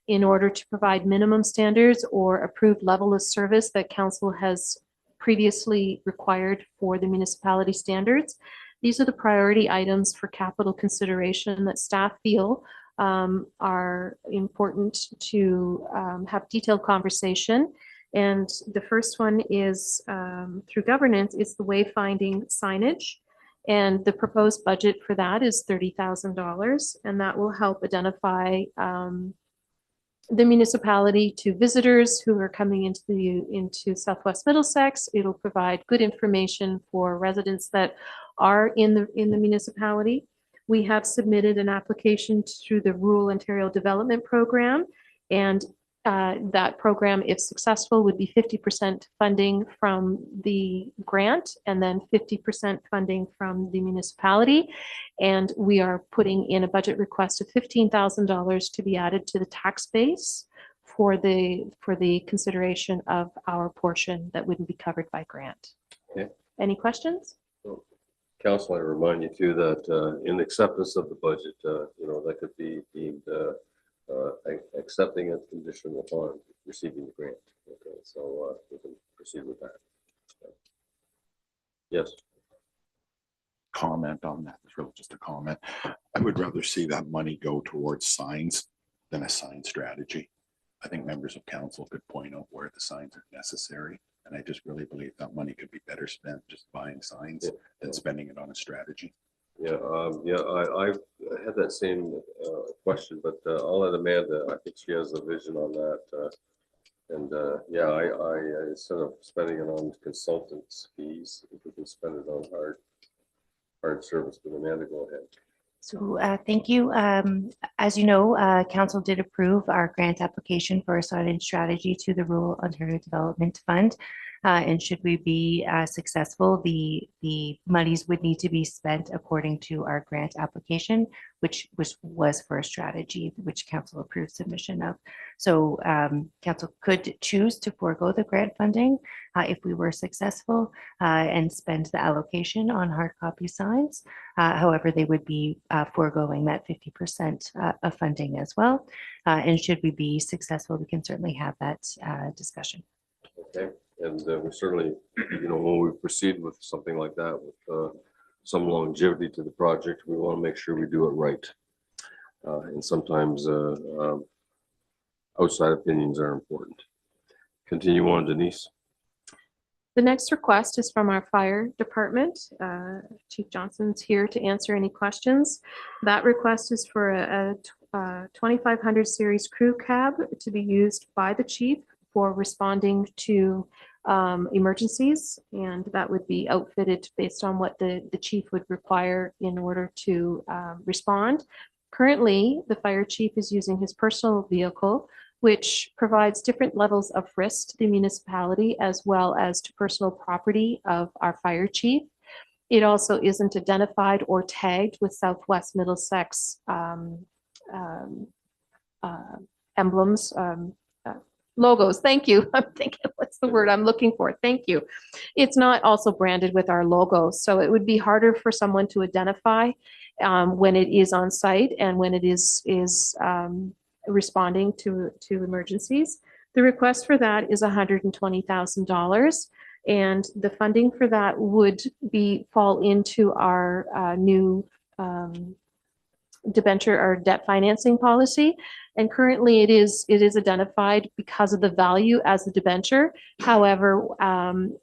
in order to provide minimum standards or approved level of service that council has previously required for the municipality standards. These are the priority items for capital consideration that staff feel are important to have detailed conversation. And the first one is through governance, it's the wayfinding signage. And the proposed budget for that is $30,000. And that will help identify the municipality to visitors who are coming into Southwest Middlesex. It'll provide good information for residents that are in the municipality. We have submitted an application through the Rural Ontario Development Program, and that program, if successful, would be 50% funding from the grant and then 50% funding from the municipality. And we are putting in a budget request of $15,000 to be added to the tax base for the consideration of our portion that wouldn't be covered by grant. Okay. Any questions? Council, I remind you too that in acceptance of the budget, that could be deemed accepting it conditional upon receiving the grant. Okay, so we can proceed with that. Yes. Comment on that. It's really just a comment. I would rather see that money go towards signs than a sign strategy. I think members of council could point out where the signs are necessary. And I just really believe that money could be better spent just buying signs than spending it on a strategy. Yeah, I had that same question, but I'll let Amanda, I think she has a vision on that. Yeah, I instead of spending it on consultants fees, if we can spend it on hard service, but Amanda, go ahead. So thank you. As you know, council did approve our grant application for a signage strategy to the Rural Ontario Development Fund. And should we be successful, the monies would need to be spent according to our grant application, which was for a strategy which council approved submission of. So council could choose to forego the grant funding if we were successful and spend the allocation on hard copy signs. However, they would be foregoing that 50% of funding as well. And should we be successful, we can certainly have that discussion. Okay. And we certainly, when we proceed with something like that, with some longevity to the project, we want to make sure we do it right. And sometimes outside opinions are important. Continue on, Denise. The next request is from our fire department. Chief Johnson's here to answer any questions. That request is for a 2500 series crew cab to be used by the chief for responding to emergencies, and that would be outfitted based on what the chief would require in order to respond. Currently, the fire chief is using his personal vehicle, which provides different levels of risk to the municipality as well as to personal property of our fire chief. It also isn't identified or tagged with Southwest Middlesex emblems, logos. Thank you. I'm thinking, what's the word I'm looking for? Thank you. It's not also branded with our logo, so it would be harder for someone to identify when it is on site and when it is responding to emergencies. The request for that is $120,000, and the funding for that would fall into our new debenture or debt financing policy. And currently it is identified because of the value as the debenture. However,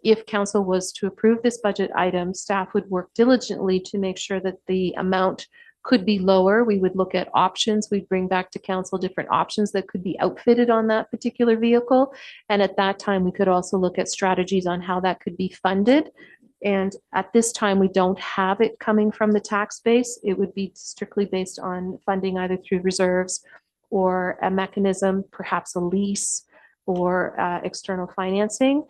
if council was to approve this budget item, staff would work diligently to make sure that the amount could be lower. We would look at options. We'd bring back to council different options that could be outfitted on that particular vehicle. And at that time, we could also look at strategies on how that could be funded. And at this time, we don't have it coming from the tax base. It would be strictly based on funding either through reserves or a mechanism, perhaps a lease or external financing.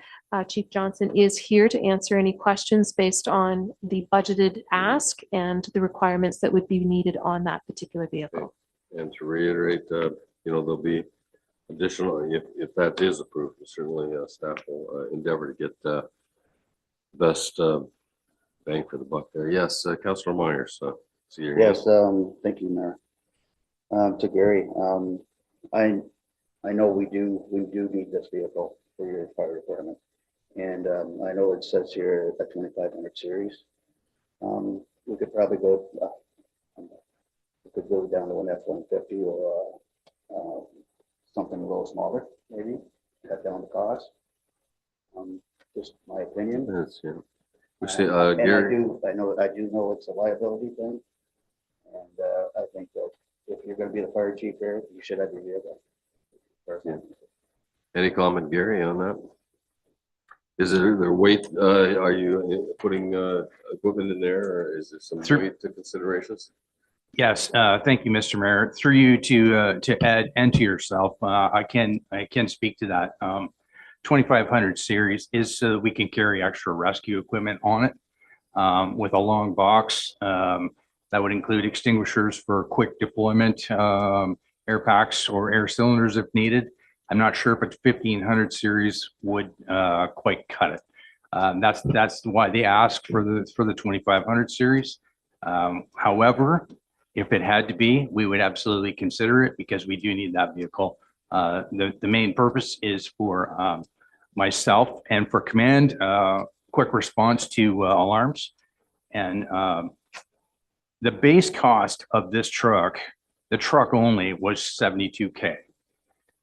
Chief Johnson is here to answer any questions based on the budgeted ask and the requirements that would be needed on that particular vehicle. And to reiterate, there'll be additional, if that is approved, certainly staff will endeavor to get best bang for the buck there. Yes, Councillor Myers. See your Yes, thank you, Mayor. To Gary, I know we do need this vehicle for your fire department, and I know it says here a 2500 series. We could probably go. We could go down to an F-150 or something a little smaller, maybe cut down the cost. Just my opinion. Yes, yeah. We see, And Gary. I do know it's a liability thing, and I think that if you're going to be the fire chief here, you should have your vehicle. Yeah. Any comment, Gary, on that? Is it their weight? Are you putting equipment in there, or is there some weight to considerations? Yes, thank you, Mr. Mayor. Through you to Ed and to yourself, I can speak to that. 2500 series is so that we can carry extra rescue equipment on it with a long box. That would include extinguishers for quick deployment, air packs or air cylinders if needed. I'm not sure if a 1500 series would quite cut it. That's why they asked for the 2500 series. However, If it had to be, we would absolutely consider it because we do need that vehicle. The main purpose is for myself and for command, quick response to alarms. And the base cost of this truck, the truck only, was $72K.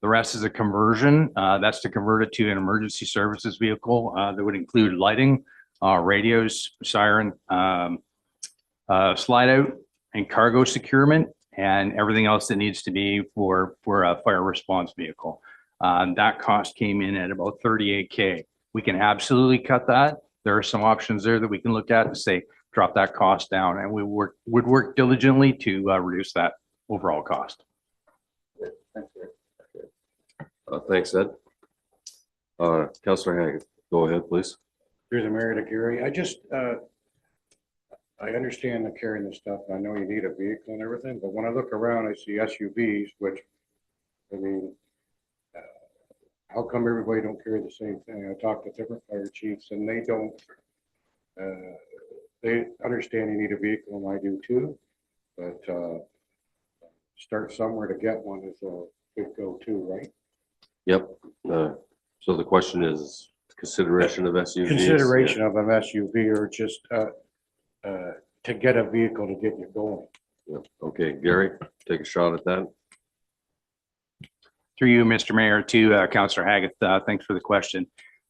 The rest is a conversion. That's to convert it to an emergency services vehicle that would include lighting, radios, siren, slide out, and cargo securement, and everything else that needs to be for a fire response vehicle. That cost came in at about $38K. We can absolutely cut that. There are some options there that we can look at to say, drop that cost down, and we would work diligently to reduce that overall cost. Thanks, Ed. Councillor Haggett, go ahead, please. Through the mayor to Gary, I understand the carrying the stuff. I know you need a vehicle and everything, but when I look around, I see SUVs, which, I mean, how come everybody don't carry the same thing? I talked to different fire chiefs and they don't, they understand you need a vehicle and I do too, but start somewhere to get one is a big go-to, right? Yep. So the question is consideration of SUVs. Consideration of an SUV or just to get a vehicle to get you going. Yeah. Okay, Gary, take a shot at that. Through you, Mr. Mayor, to Councillor Haggett, thanks for the question.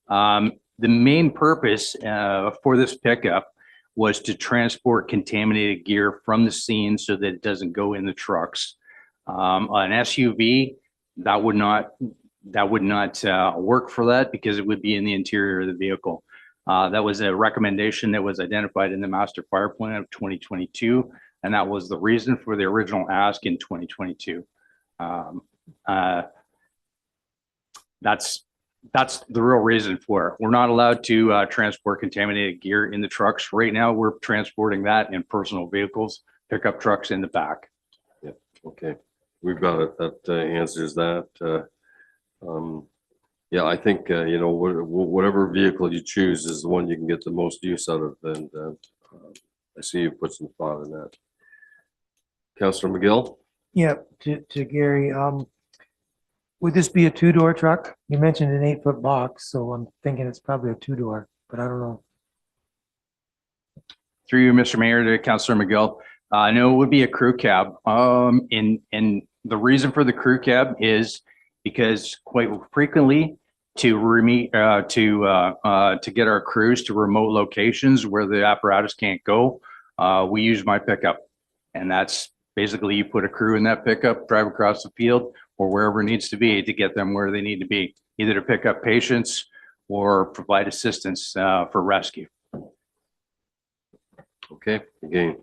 The main purpose for this pickup was to transport contaminated gear from the scene so that it doesn't go in the trucks. An SUV, that would not work for that because it would be in the interior of the vehicle. That was a recommendation that was identified in the master fire plan of 2022, and that was the reason for the original ask in 2022. That's the real reason for it. We're not allowed to transport contaminated gear in the trucks. Right now, we're transporting that in personal vehicles, pickup trucks in the back. Yeah, okay. We've got it. That answers that. Yeah, I think, you know, whatever vehicle you choose is the one you can get the most use out of. And I see you put some thought in that. Councillor McGill? Yeah, to Gary, would this be a two-door truck? You mentioned an 8-foot box, so I'm thinking it's probably a two-door, but I don't know. Through you, Mr. Mayor, to Councillor McGill. No, it would be a crew cab. And the reason for the crew cab is because quite frequently to get our crews to remote locations where the apparatus can't go, we use my pickup. And that's basically you put a crew in that pickup, drive across the field or wherever it needs to be to get them where they need to be, either to pick up patients or provide assistance for rescue. Okay, again,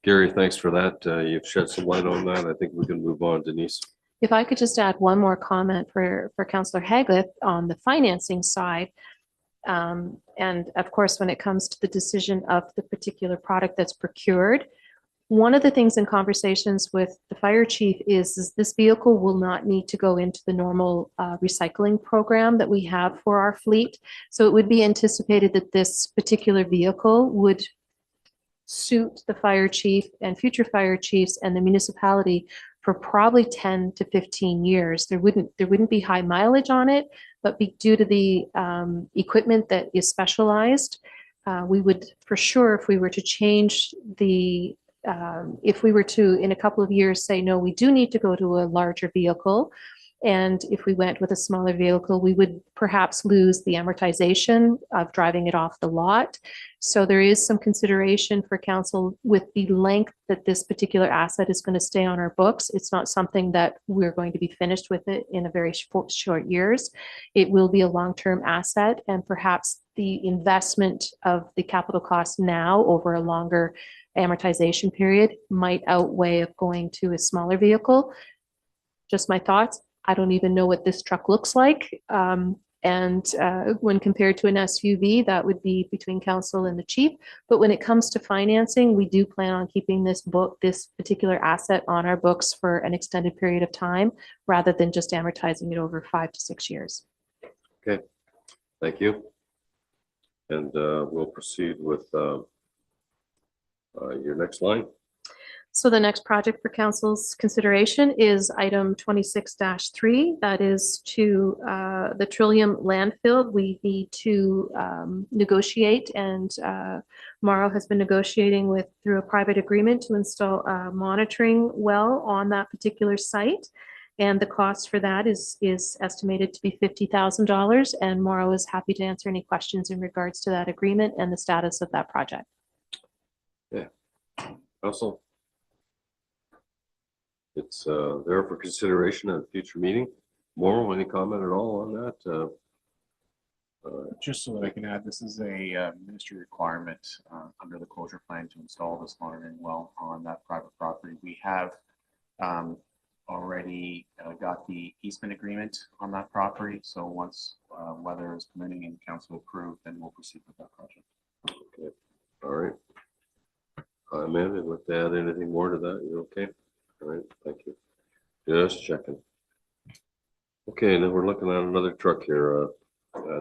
Gary, thanks for that. You've shed some light on that. I think we can move on. Denise? If I could just add one more comment for Councillor Haglith on the financing side. And of course, when it comes to the decision of the particular product that's procured, one of the things in conversations with the fire chief is this vehicle will not need to go into the normal recycling program that we have for our fleet. So it would be anticipated that this particular vehicle would suit the fire chief and future fire chiefs and the municipality for probably 10 to 15 years. There wouldn't be high mileage on it, but due to the equipment that is specialized, we would for sure, if we were to change the if we were to, in a couple of years, say, no, we do need to go to a larger vehicle. And if we went with a smaller vehicle, we would perhaps lose the amortization of driving it off the lot. So there is some consideration for council with the length that this particular asset is going to stay on our books. It's not something that we're going to be finished with it in a very short years. It will be a long-term asset, and perhaps the investment of the capital cost now over a longer amortization period might outweigh of going to a smaller vehicle. Just my thoughts. I don't even know what this truck looks like. And when compared to an SUV, that would be between council and the chief. But when it comes to financing, we do plan on keeping this particular asset on our books for an extended period of time, rather than just amortizing it over 5 to 6 years. Okay, thank you. And we'll proceed with your next line. So the next project for council's consideration is item 26-3. That is to the Trillium landfill. We need to negotiate, and Morrow has been negotiating through a private agreement to install a monitoring well on that particular site. And the cost for that is estimated to be $50,000. And Morrow is happy to answer any questions in regards to that agreement and the status of that project. Yeah. Russell? It's there for consideration at a future meeting. Morrow, any comment at all on that? Just so that I can add, this is a ministry requirement under the closure plan to install this monitoring well on that private property. We have already got the easement agreement on that property. So once weather is permitting and council approved, then we'll proceed with that project. Okay. All right. Amanda, would like to add anything more to that? You okay? All right, thank you. Just checking. Okay, then we're looking at another truck here,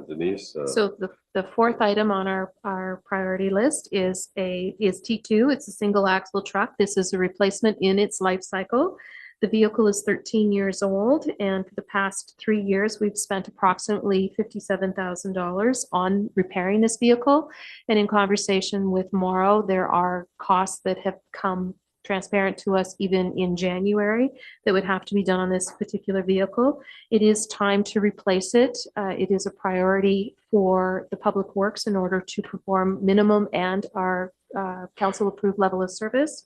Denise. So the fourth item on our priority list is T2. It's a single axle truck. This is a replacement in its life cycle. The vehicle is 13 years old, and for the past 3 years, we've spent approximately $57,000 on repairing this vehicle. And in conversation with Morrow, there are costs that have come transparent to us even in January that would have to be done on this particular vehicle. It is time to replace it. It is a priority for the Public Works in order to perform minimum and our council approved level of service.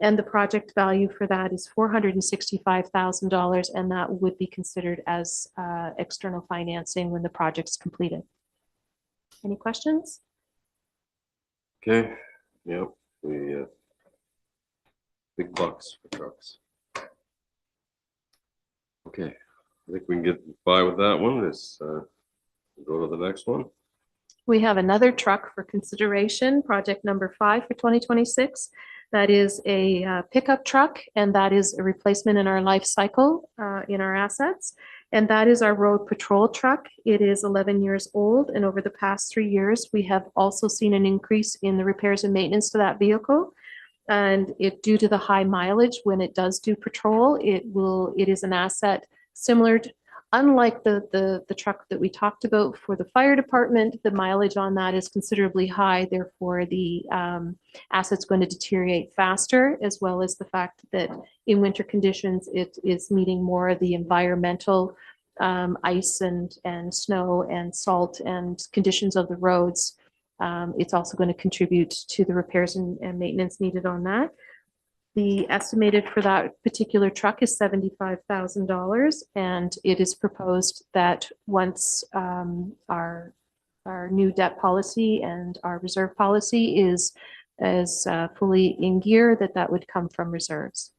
And the project value for that is $465,000, and that would be considered as external financing when the project's completed. Any questions? Okay, yep, we big bucks for trucks. Okay, I think we can get by with that one. Let's go to the next one. We have another truck for consideration, project number 5 for 2026. That is a pickup truck, and that is a replacement in our life cycle in our assets. And that is our road patrol truck. It is 11 years old, and over the past 3 years, we have also seen an increase in the repairs and maintenance to that vehicle. And due to the high mileage, when it does do patrol, it is an asset similar to, unlike the truck that we talked about for the fire department, the mileage on that is considerably high. Therefore, the asset's going to deteriorate faster, as well as the fact that in winter conditions, it is meeting more of the environmental ice and snow and salt and conditions of the roads. It's also going to contribute to the repairs and maintenance needed on that. The estimated for that particular truck is $75,000, and it is proposed that once our new debt policy and our reserve policy is fully in gear, that would come from reserves.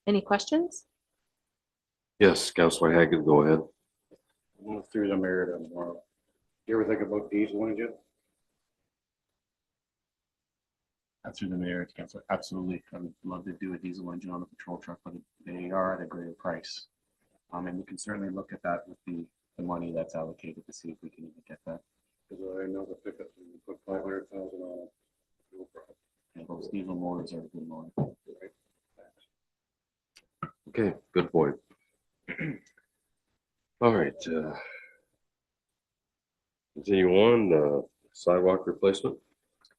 Any questions? Yes, Councilor Hagan, go ahead. Move through the mayor tomorrow. You ever think about diesel engine? Through the mayor to council, absolutely. I would love to do a diesel engine on the patrol truck, but they are at a greater price. And we can certainly look at that with the money that's allocated to see if we can even get that. Because I know the pickup, we put 500,000 on it. No problem. And those diesel motors are a good motor. Right. Okay, good point. All right. Continue on, sidewalk replacement.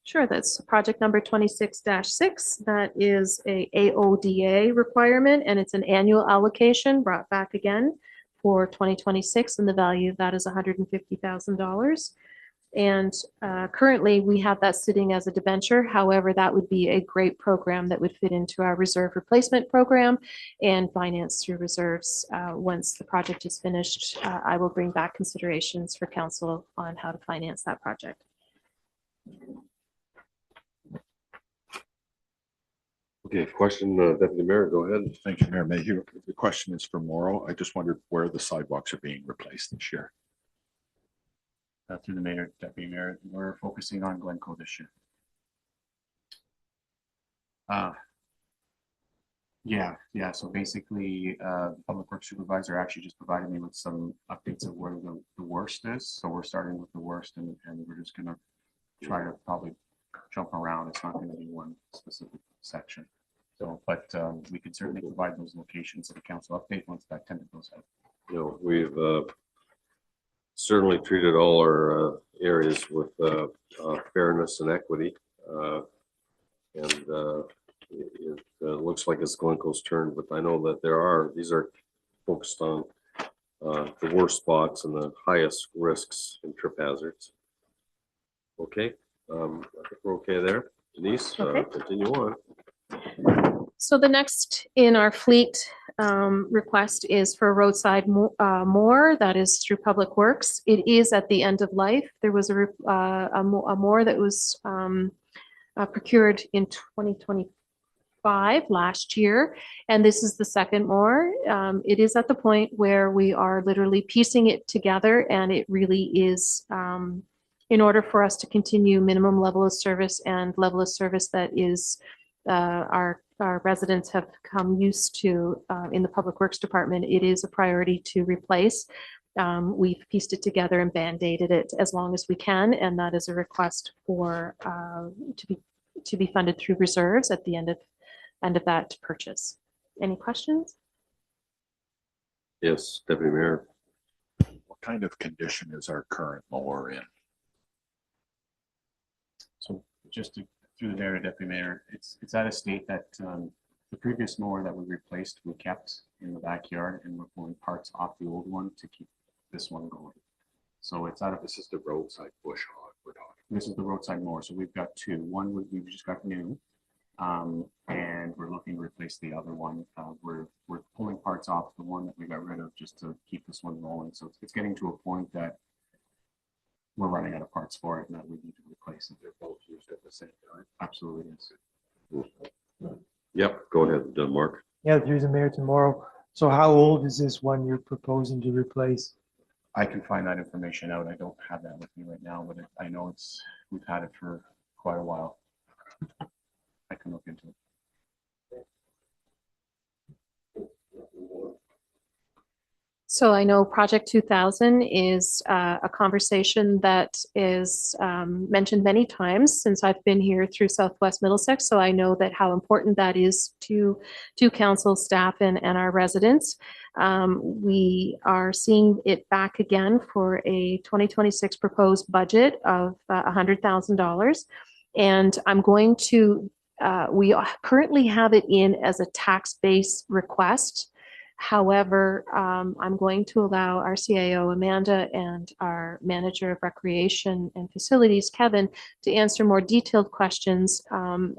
Sure, that's project number 26-6. That is a AODA requirement, and it's an annual allocation brought back again for 2026, and the value of that is $150,000. And currently, we have that sitting as a debenture. However, that would be a great program that would fit into our reserve replacement program and financed through reserves. Once the project is finished, I will bring back considerations for council on how to finance that project. Okay, question, Deputy Mayor, go ahead. Thank you, Mayor Mayhew. The question is for Morrow. I just wondered where the sidewalks are being replaced this year. Through the mayor, deputy mayor, we're focusing on Glencoe this year. Yeah. So basically, the public works supervisor actually just provided me with some updates of where the worst is. So we're starting with the worst, and we're just gonna try to probably jump around. It's not going to be one specific section. So, but we can certainly provide those locations at the council update once that tender goes out. You know, we've certainly treated all our areas with fairness and equity. And it looks like it's Glencoe's turn, but I know that these are focused on the worst spots and the highest risks and trip hazards. Okay, I think we're okay there. Denise, Okay. continue on. So the next in our fleet request is for a roadside mower that is through Public Works. It is at the end of life. There was a mower that was procured in 2025 last year, and this is the second mower. It is at the point where we are literally piecing it together, and it really is in order for us to continue minimum level of service and level of service that is our residents have come used to in the Public Works Department. It is a priority to replace. We've pieced it together and band-aided it as long as we can, and that is a request for to be funded through reserves at the end of that purchase. Any questions? Yes, Deputy Mayor. What kind of condition is our current mower in? So just through there, Deputy Mayor, it's at a state that the previous mower that we replaced, we kept in the backyard, and we're pulling parts off the old one to keep this one going. So it's out of, This is the roadside bush hog we're talking. this is the roadside mower. So we've got two. One we've just got new, and we're looking to replace the other one. We're pulling parts off the one that we got rid of just to keep this one rolling. So it's getting to a point that we're running out of parts for it, and that we need to replace it. They're both used at the same time. Absolutely is. Yep, go ahead, Mark. Yeah, through the mayor tomorrow. So how old is this one you're proposing to replace? I can find that information out. I don't have that with me right now, but I know we've had it for quite a while. I can look into it. So I know Project 2000 is a conversation that is mentioned many times since I've been here through Southwest Middlesex. So I know that how important that is to council staff and our residents. We are seeing it back again for a 2026 proposed budget of $100,000. And I'm going to, we currently have it in as a tax-based request. However, I'm going to allow our CAO, Amanda, and our Manager of Recreation and Facilities, Kevin, to answer more detailed questions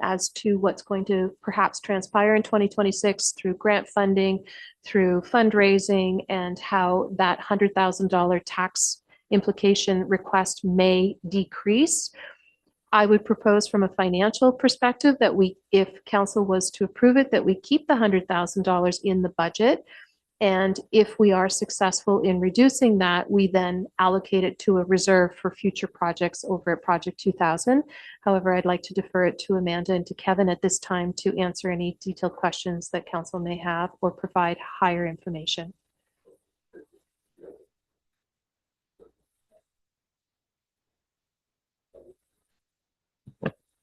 as to what's going to perhaps transpire in 2026 through grant funding, through fundraising, and how that $100,000 tax implication request may decrease. I would propose from a financial perspective that we, if council was to approve it, that we keep the $100,000 in the budget. And if we are successful in reducing that, we then allocate it to a reserve for future projects over at Project 2000. However, I'd like to defer it to Amanda and to Kevin at this time to answer any detailed questions that council may have or provide higher information.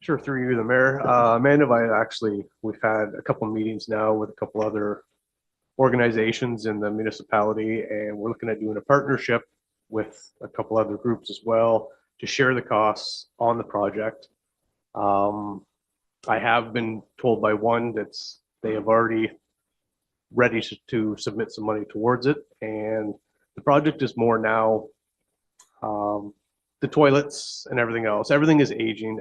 Sure, through you, the mayor. Amanda and I we've had a couple of meetings now with a couple other organizations in the municipality, and we're looking at doing a partnership with a couple other groups as well to share the costs on the project. I have been told by one that they have already ready to submit some money towards it, and the project is more now the toilets and everything else. Everything is aging,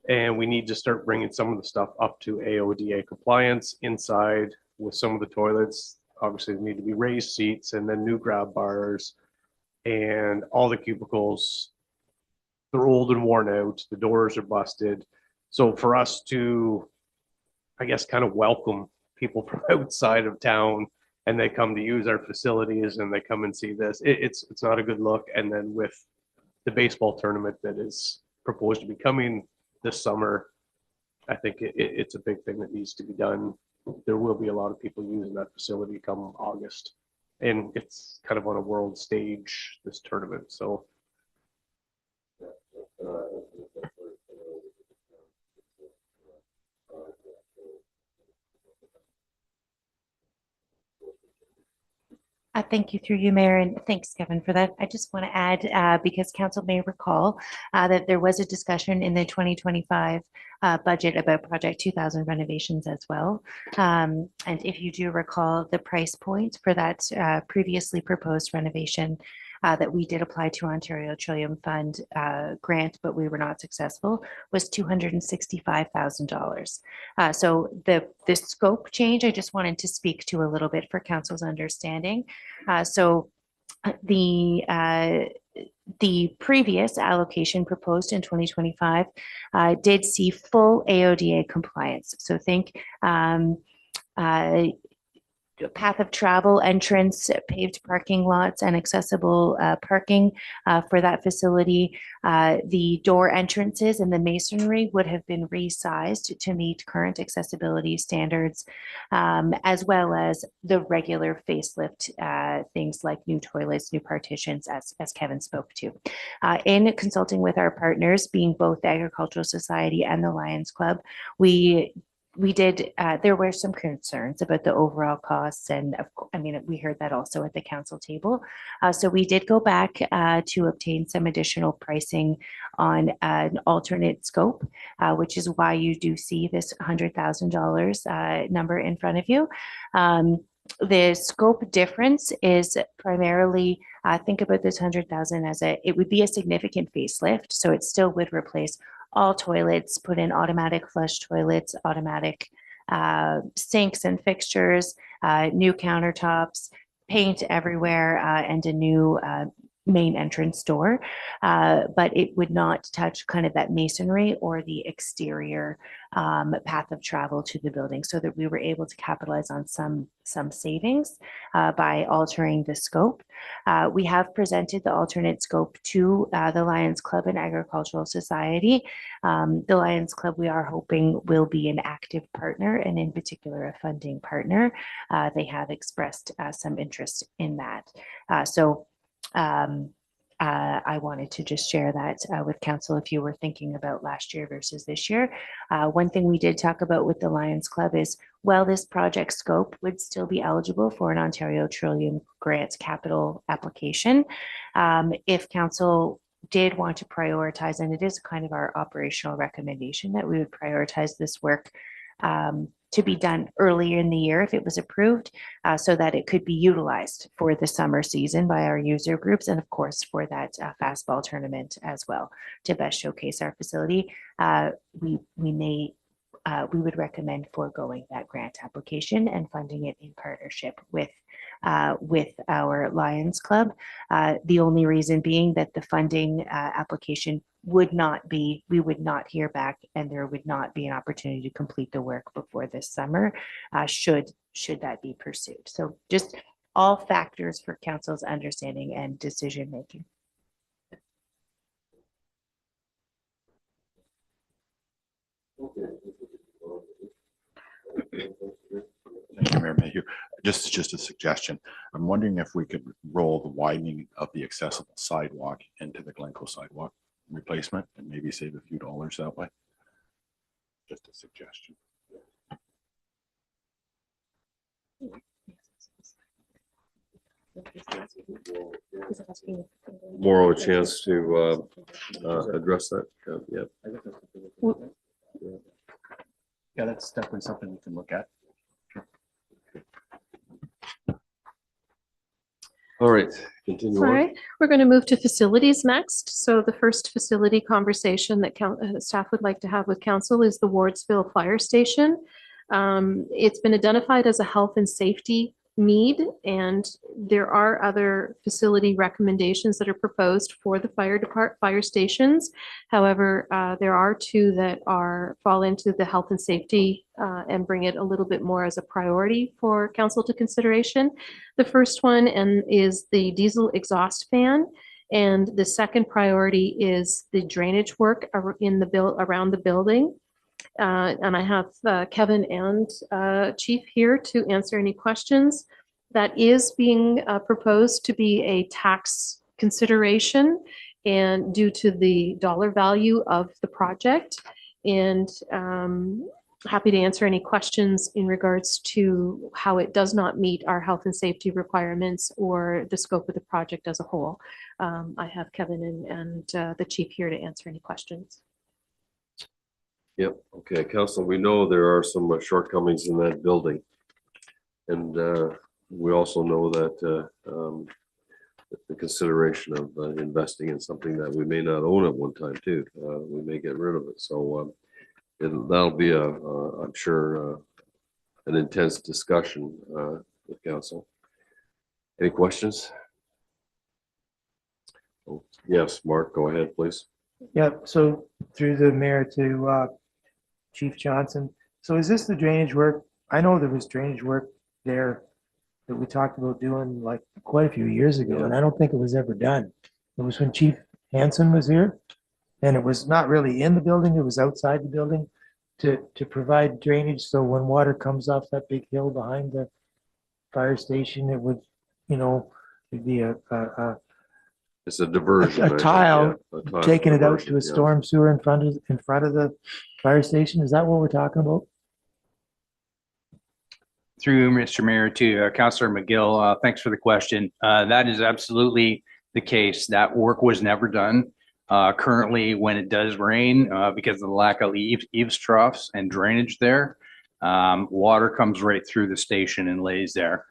and we need to start bringing some of the stuff up to AODA compliance inside with some of the toilets. Obviously, there need to be raised seats and then new grab bars, and all the cubicles, they're old and worn out. The doors are busted. So for us to, I guess, kind of welcome people from outside of town, and they come to use our facilities and they come and see this, it's not a good look. And then with the baseball tournament that is proposed to be coming this summer, I think it's a big thing that needs to be done. There will be a lot of people using that facility come August, and it's kind of on a world stage, this tournament. So Thank you through you, Mayor, and thanks, Kevin, for that. I just want to add, because council may recall that there was a discussion in the 2025 budget about Project 2000 renovations as well. And if you do recall, the price point for that previously proposed renovation that we did apply to Ontario Trillium Fund grant, but we were not successful, was $265,000. So the scope change, I just wanted to speak to a little bit for council's understanding. So the previous allocation proposed in 2025 did see full AODA compliance. So think path of travel, entrance, paved parking lots, and accessible parking for that facility. The door entrances and the masonry would have been resized to meet current accessibility standards, as well as the regular facelift things like new toilets, new partitions, as Kevin spoke to. In consulting with our partners, being both the Agricultural Society and the Lions Club, there were some concerns about the overall costs. And we heard that also at the council table. So we did go back to obtain some additional pricing on an alternate scope, which is why you do see this $100,000 number in front of you. The scope difference is primarily, think about this 100,000 as it would be a significant facelift. So it still would replace all toilets, put in automatic flush toilets, automatic sinks and fixtures, new countertops, paint everywhere, and a new main entrance door. But it would not touch kind of that masonry or the exterior path of travel to the building, so that we were able to capitalize on some savings by altering the scope. We have presented the alternate scope to the Lions Club and Agricultural Society. The Lions Club, we are hoping, will be an active partner, and in particular a funding partner. They have expressed some interest in that. I wanted to just share that with council if you were thinking about last year versus this year. One thing we did talk about with the Lions Club is, while this project scope would still be eligible for an Ontario Trillium Grant capital application, if council did want to prioritize, and it is kind of our operational recommendation that we would prioritize this work to be done earlier in the year if it was approved, so that it could be utilized for the summer season by our user groups, and of course for that fastball tournament as well, to best showcase our facility. We would recommend foregoing that grant application and funding it in partnership with our Lions Club. The only reason being that the funding application we would not hear back, and there would not be an opportunity to complete the work before this summer, should that be pursued. So just all factors for council's understanding and decision making. Thank you, Mayor Mayhew. Just a suggestion. I'm wondering if we could roll the widening of the accessible sidewalk into the Glencoe sidewalk replacement and maybe save a few dollars that way. Just a suggestion. More of a chance to address that. Yeah. Yeah, that's definitely something we can look at. All right, continue All on. right, we're going to move to facilities next. So the first facility conversation that staff would like to have with council is the Wardsville Fire Station. It's been identified as a health and safety need, and there are other facility recommendations that are proposed for the fire stations. However, there are two that fall into the health and safety and bring it a little bit more as a priority for council to consideration. The first one is the diesel exhaust fan, and the second priority is the drainage work around the building. And I have Kevin and Chief here to answer any questions. That is being proposed to be a tax consideration, and due to the dollar value of the project. And happy to answer any questions in regards to how it does not meet our health and safety requirements or the scope of the project as a whole. I have Kevin and the chief here to answer any questions. Yep, okay, council, we know there are some shortcomings in that building. And we also know that the consideration of investing in something that we may not own at one time too, we may get rid of it. So that'll be I'm sure, an intense discussion with council. Any questions? Oh, yes, Mark, go ahead, please. Yep, so through the mayor to Chief Johnson. So is this the drainage work? I know there was drainage work there that we talked about doing like quite a few years ago, and I don't think it was ever done. It was when Chief Hansen was here, and it was not really in the building, it was outside the building to provide drainage, so when water comes off that big hill behind the fire station, it would, you know, it'd be It's a diversion. I a think, tile, yeah, a tile taking it out diversion, to a yeah. storm sewer in front of the fire station. Is that what we're talking about? Through Mr. Mayor to Councillor McGill, thanks for the question. That is absolutely the case. That work was never done. Currently, when it does rain, because of the lack of eaves troughs and drainage there, water comes right through the station and lays there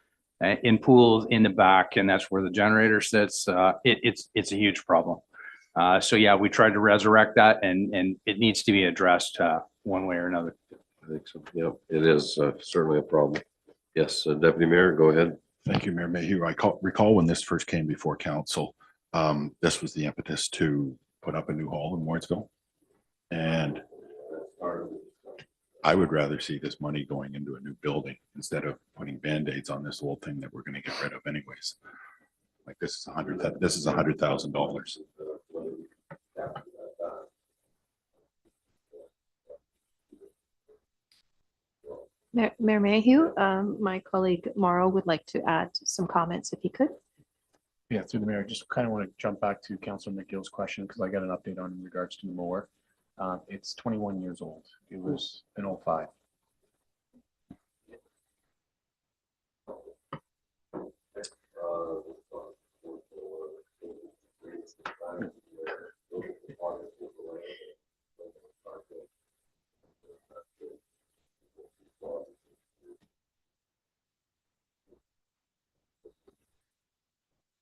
in pools in the back, and that's where the generator sits. It's a huge problem. So yeah, we tried to resurrect that, and it needs to be addressed one way or another. I think so. Yeah, it is certainly a problem. Yes, Deputy Mayor, go ahead. Thank you, Mayor Mayhew. I recall when this first came before council, this was the impetus to put up a new hall in Wardsville. And I would rather see this money going into a new building instead of putting Band-Aids on this old thing that we're going to get rid of anyways. Like this is $100,000. Mayor Mayhew, my colleague Morrow would like to add some comments if he could. Yeah, through the mayor, just kind of want to jump back to Councilor McGill's question because I got an update on in regards to the mower. It's 21 years old. It was an 05.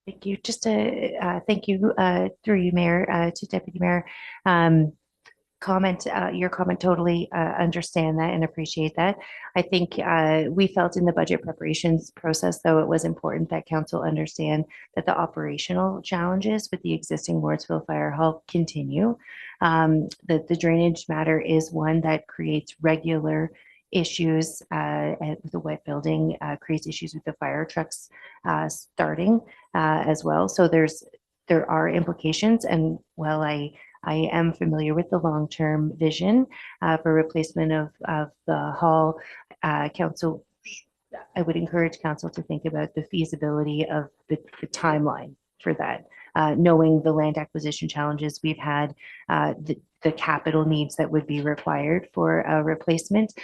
Thank you. Just to thank you through you, Mayor, to Deputy Mayor. Your comment, totally understand that and appreciate that. I think we felt in the budget preparations process, though, it was important that council understand that the operational challenges with the existing Wardsville Fire Hall continue. That the drainage matter is one that creates regular issues with the wet building, creates issues with the fire trucks starting as well. So there are implications, and while I am familiar with the long-term vision for replacement of the hall. Council, I would encourage council to think about the feasibility of the timeline for that. Knowing the land acquisition challenges we've had, the capital needs that would be required for a replacement.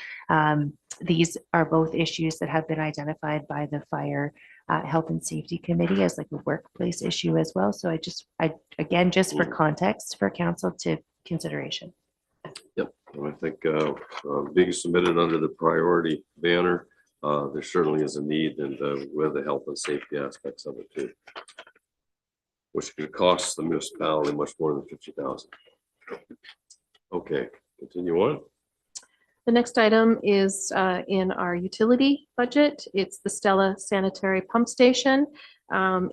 These are both issues that have been identified by the Fire Health and Safety Committee as like a workplace issue as well. So again, just for context for council to consideration. Yep, and I think being submitted under the priority banner, there certainly is a need, and with the health and safety aspects of it too, which could cost the municipality much more than $50,000. Okay, continue on. The next item is in our utility budget. It's the Stella Sanitary Pump Station,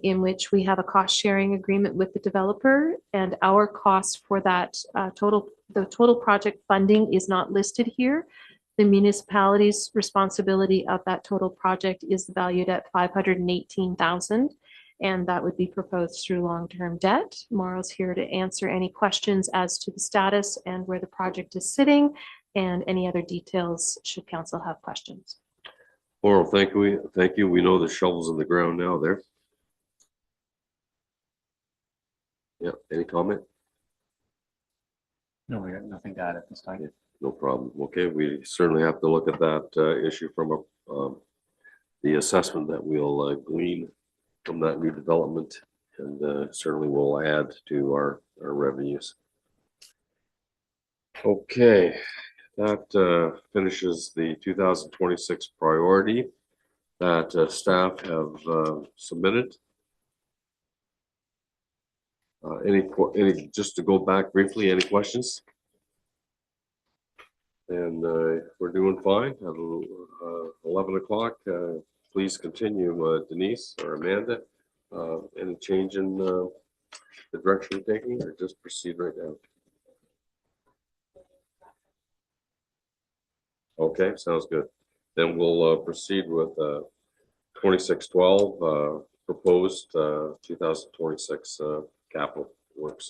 in which we have a cost sharing agreement with the developer, and our cost for that the total project funding is not listed here. The municipality's responsibility of that total project is valued at $518,000, and that would be proposed through long-term debt. Morrow's here to answer any questions as to the status and where the project is sitting, and any other details should council have questions. Laurel, thank you. We know the shovel's in the ground now there. Yeah, any comment? No, we got nothing to add at this time. No problem. Okay, we certainly have to look at that issue from the assessment that we'll glean from that new development, and certainly will add to our revenues. Okay, that finishes the 2026 priority that staff have submitted. Any, just to go back briefly, any questions? And we're doing fine at 11 o'clock. Please continue, Denise or Amanda. Any change in the direction you're taking, or just proceed right now? Okay, sounds good. Then we'll proceed with 2612 proposed 2026 capital works.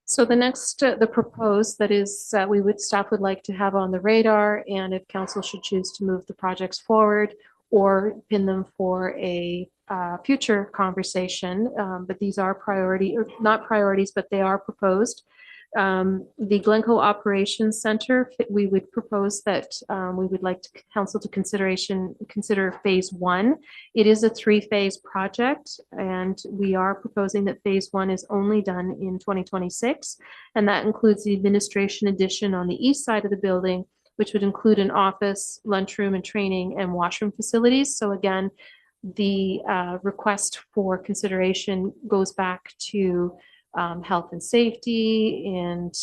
So the next, the proposed, that is, staff would like to have on the radar, and if council should choose to move the projects forward or pin them for a future conversation, but these are priority, or not priorities, but they are proposed. The Glencoe Operations Center, we would propose that we would like to council to consider phase 1. It is a 3-phase project, and we are proposing that phase 1 is only done in 2026, and that includes the administration addition on the east side of the building, which would include an office, lunchroom, and training and washroom facilities. So again, the request for consideration goes back to health and safety, and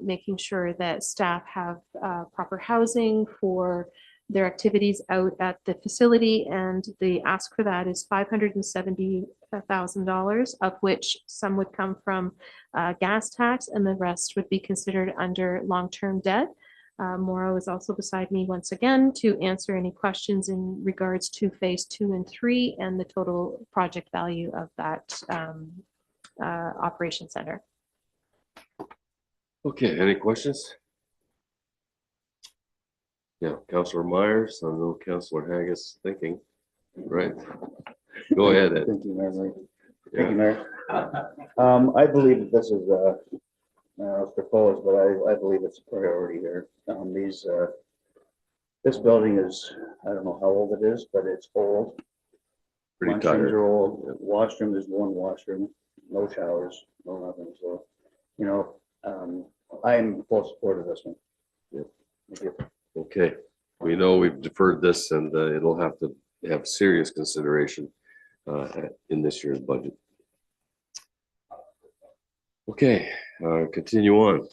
making sure that staff have proper housing for their activities out at the facility. And the ask for that is $570,000, of which some would come from gas tax, and the rest would be considered under long-term debt. Mauro is also beside me once again to answer any questions in regards to phase 2 and 3 and the total project value of that operation center. Okay, any questions? Yeah, Councillor Myers, I know Councillor Haggis thinking, right? Go ahead, Ed. Thank you, Mayor. Thank you, Mayor. I believe that this is it's proposed, but I believe it's a priority here. This building is, I don't know how old it is, but it's old. Pretty Lunchrooms tired. are old. Washroom is one washroom, no showers, no nothing. So, you know, I am in full support of this one. Yep. Thank you. Okay, we know we've deferred this, and it'll have to have serious consideration in this year's budget. Okay, continue on.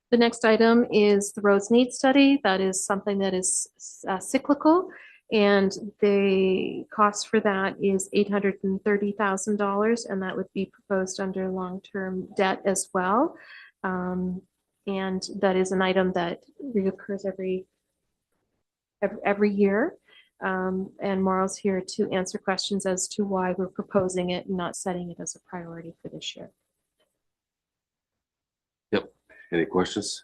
The next item is the roads need study. That is something that is cyclical, and the cost for that is $830,000, and that would be proposed under long-term debt as well. And that is an item that reoccurs every year. And Mauro's here to answer questions as to why we're proposing it and not setting it as a priority for this year. Yep, any questions?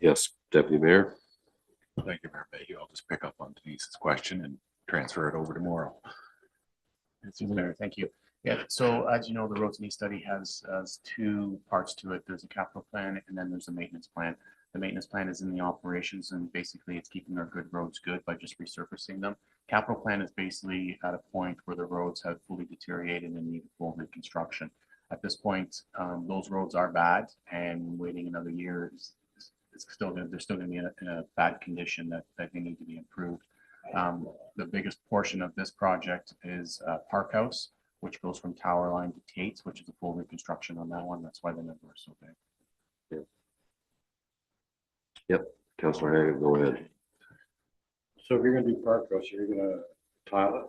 Yes, Deputy Mayor. Thank you, Mayor Mayhew. I'll just pick up on Denise's question and transfer it over to Mauro. Thank you. Yeah, so as you know, the roads need study has 2 parts to it. There's a capital plan, and then there's a maintenance plan. The maintenance plan is in the operations, and basically it's keeping our good roads good by just resurfacing them. Capital plan is basically at a point where the roads have fully deteriorated and need full reconstruction. At this point, those roads are bad, and waiting another year they're still going to be in a bad condition that they need to be improved. The biggest portion of this project is Park House, which goes from Tower Line to Tate's, which is a full reconstruction on that one. That's why the number is so big. Yep, Councillor Haggis, go ahead. So if you're gonna do Park House, you're gonna tile it?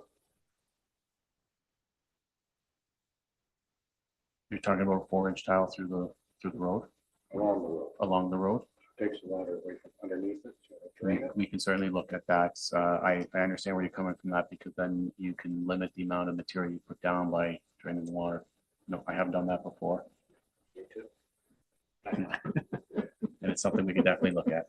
You're talking about a 4-inch tile through the road, Along the road, along the road. takes the water away from underneath it, so drain it. We can certainly look at that. I understand where you're coming from that, because then you can limit the amount of material you put down by draining the water. No, I have done that before. Me too. And it's something we could definitely look at.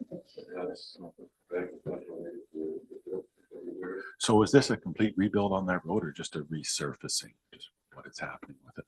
So is this a complete rebuild on that road or just a resurfacing? Just what is happening with it?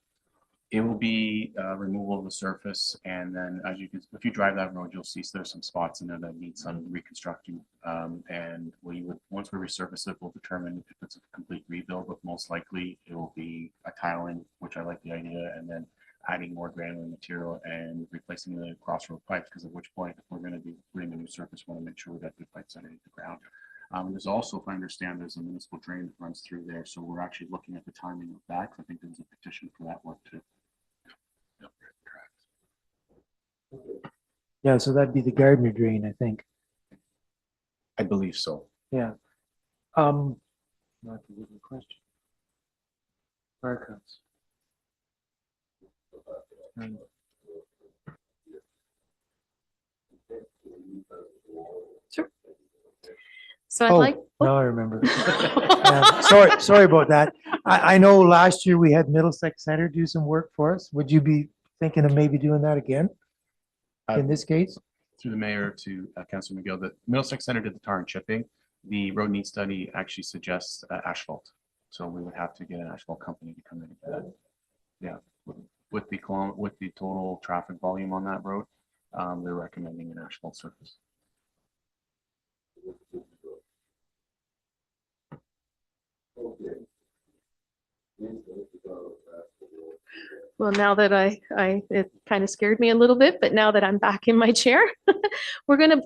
It will be removal of the surface, and then as you can, if you drive that road, you'll see there's some spots in there that need some reconstructing. And we would, once we resurface it, we'll determine if it's a complete rebuild, but most likely it will be a tiling, which I like the idea, and then adding more granular material and replacing the crossroad pipes, because at which point, if we're going to be putting a new surface, we want to make sure that the pipes underneath the ground. There's also, if I understand, there's a municipal drain that runs through there, so we're actually looking at the timing of that. I think there's a petition for that work too. Yeah, so that'd be the Gardner drain, I think. I believe so. Yeah. Not a good question. Fire cuts. So I'd Oh, like, now I remember. Sorry about that. I know last year we had Middlesex Center do some work for us. Would you be thinking of maybe doing that again in this case? Through the mayor to Councilor McGill, the Middlesex Center did the tar and chipping. The road need study actually suggests asphalt. So we would have to get an asphalt company to come in and do that. Yeah, with the total traffic volume on that road, they're recommending an asphalt surface. well, now that it kind of scared me a little bit, but now that I'm back in my chair, we're gonna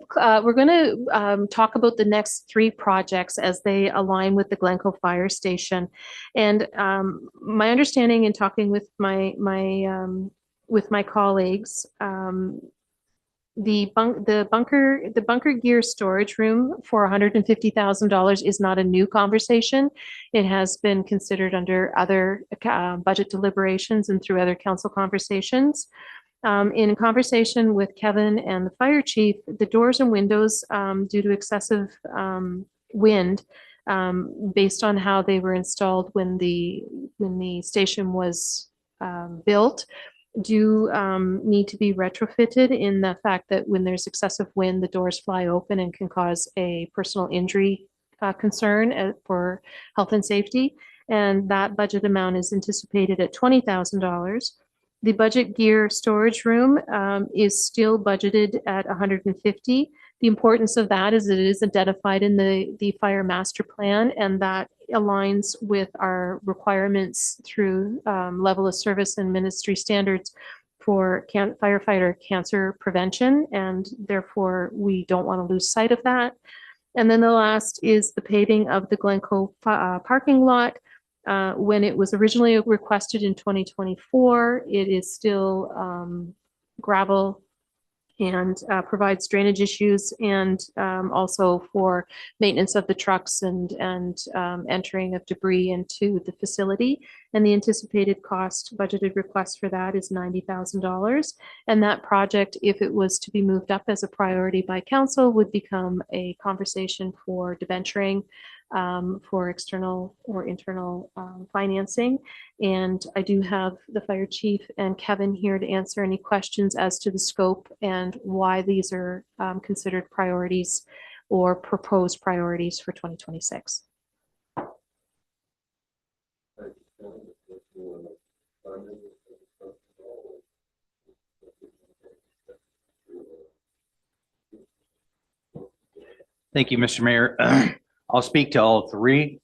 talk about the next 3 projects as they align with the Glencoe Fire Station. And my understanding in talking with my colleagues, the bunker gear storage room for $150,000 is not a new conversation. It has been considered under other budget deliberations and through other council conversations. In conversation with Kevin and the fire chief, the doors and windows, due to excessive wind, based on how they were installed when the station was built, do need to be retrofitted, in the fact that when there's excessive wind, the doors fly open and can cause a personal injury concern for health and safety. And that budget amount is anticipated at $20,000. The budget gear storage room is still budgeted at $150,000. The importance of that is that it is identified in the fire master plan, and that aligns with our requirements through level of service and ministry standards for firefighter cancer prevention, and therefore we don't want to lose sight of that. And then the last is the paving of the Glencoe parking lot. When it was originally requested in 2024, it is still gravel and provides drainage issues, and also for maintenance of the trucks and entering of debris into the facility. And the anticipated cost budgeted request for that is $90,000. And that project, if it was to be moved up as a priority by council, would become a conversation for debenturing, for external or internal financing. And I do have the fire chief and Kevin here to answer any questions as to the scope and why these are considered priorities or proposed priorities for 2026. Thank you, Mr. Mayor. I'll speak to all 3.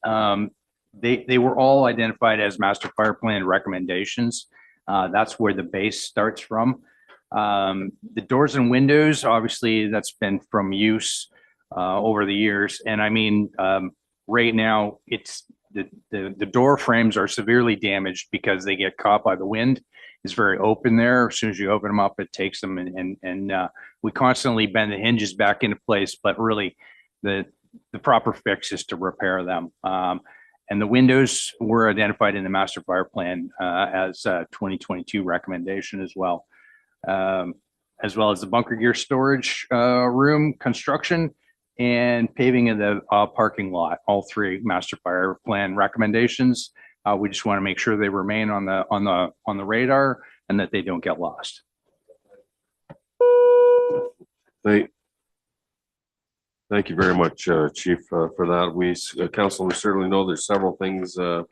They were all identified as master fire plan recommendations. That's where the base starts from. The doors and windows, obviously, that's been from use over the years. And I mean, right now, it's the door frames are severely damaged because they get caught by the wind. It's very open there. As soon as you open them up, it takes them, and we constantly bend the hinges back into place. But really, the proper fix is to repair them. And the windows were identified in the master fire plan as a 2022 recommendation as well as the bunker gear storage room construction and paving of the parking lot. All 3 master fire plan recommendations. We just want to make sure they remain on the radar and that they don't get lost. Thank you very much, Chief, for that. Council, we certainly know there's several things the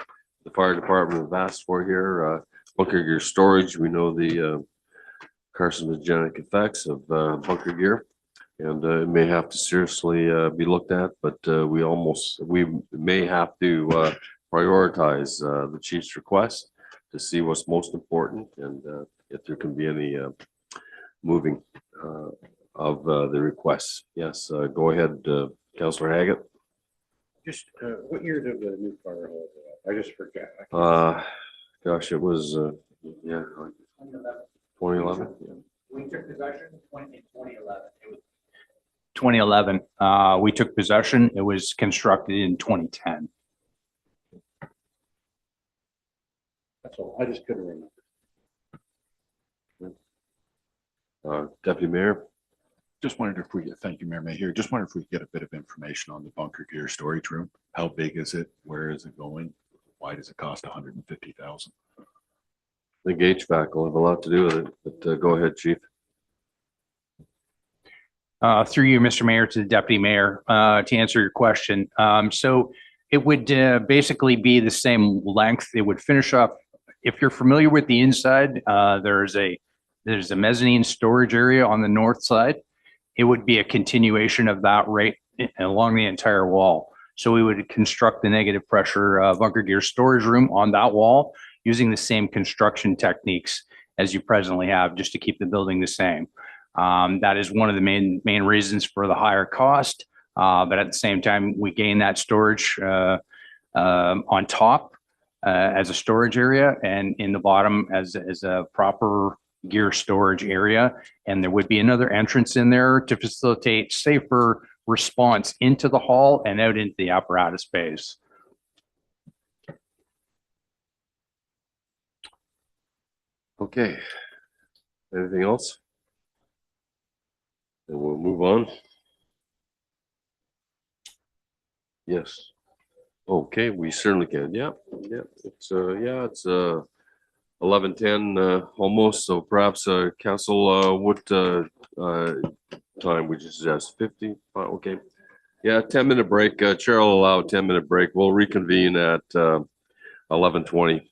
fire department have asked for here. bunker gear storage. We know the carcinogenic effects of bunker gear. And it may have to seriously be looked at, but we may have to prioritize the chief's request to see what's most important and if there can be any moving of the requests. Yes, go ahead, Councillor Haggett. Just, what year did the new fire hall go up? I just forget. Gosh, it was, yeah, 2011. Yeah. We took possession in 2011. 2011, we took possession. It was constructed in 2010. That's all. I just couldn't remember. Deputy Mayor. Just wondered if we get, thank you, Mayor Mayhew. Just wondered if we could get a bit of information on the bunker gear storage room. How big is it? Where is it going? Why does it cost 150,000? The HVAC will have a lot to do with it, but go ahead, Chief. Through you, Mr. Mayor, to the Deputy Mayor, to answer your question. So it would basically be the same length. It would finish up. If you're familiar with the inside, there's a mezzanine storage area on the north side. It would be a continuation of that right along the entire wall. So we would construct the negative pressure bunker gear storage room on that wall using the same construction techniques as you presently have, just to keep the building the same. That is one of the main reasons for the higher cost. But at the same time, we gain that storage on top as a storage area, and in the bottom as a proper gear storage area. And there would be another entrance in there to facilitate safer response into the hall and out into the apparatus space. Okay. Anything else? And we'll move on. Yes. Okay, we certainly can. Yeah, yeah. It's 11:10 almost. So perhaps council, what time would you suggest? 50? Okay. Yeah, 10-minute break. Chair will allow a 10-minute break. We'll reconvene at 11:20.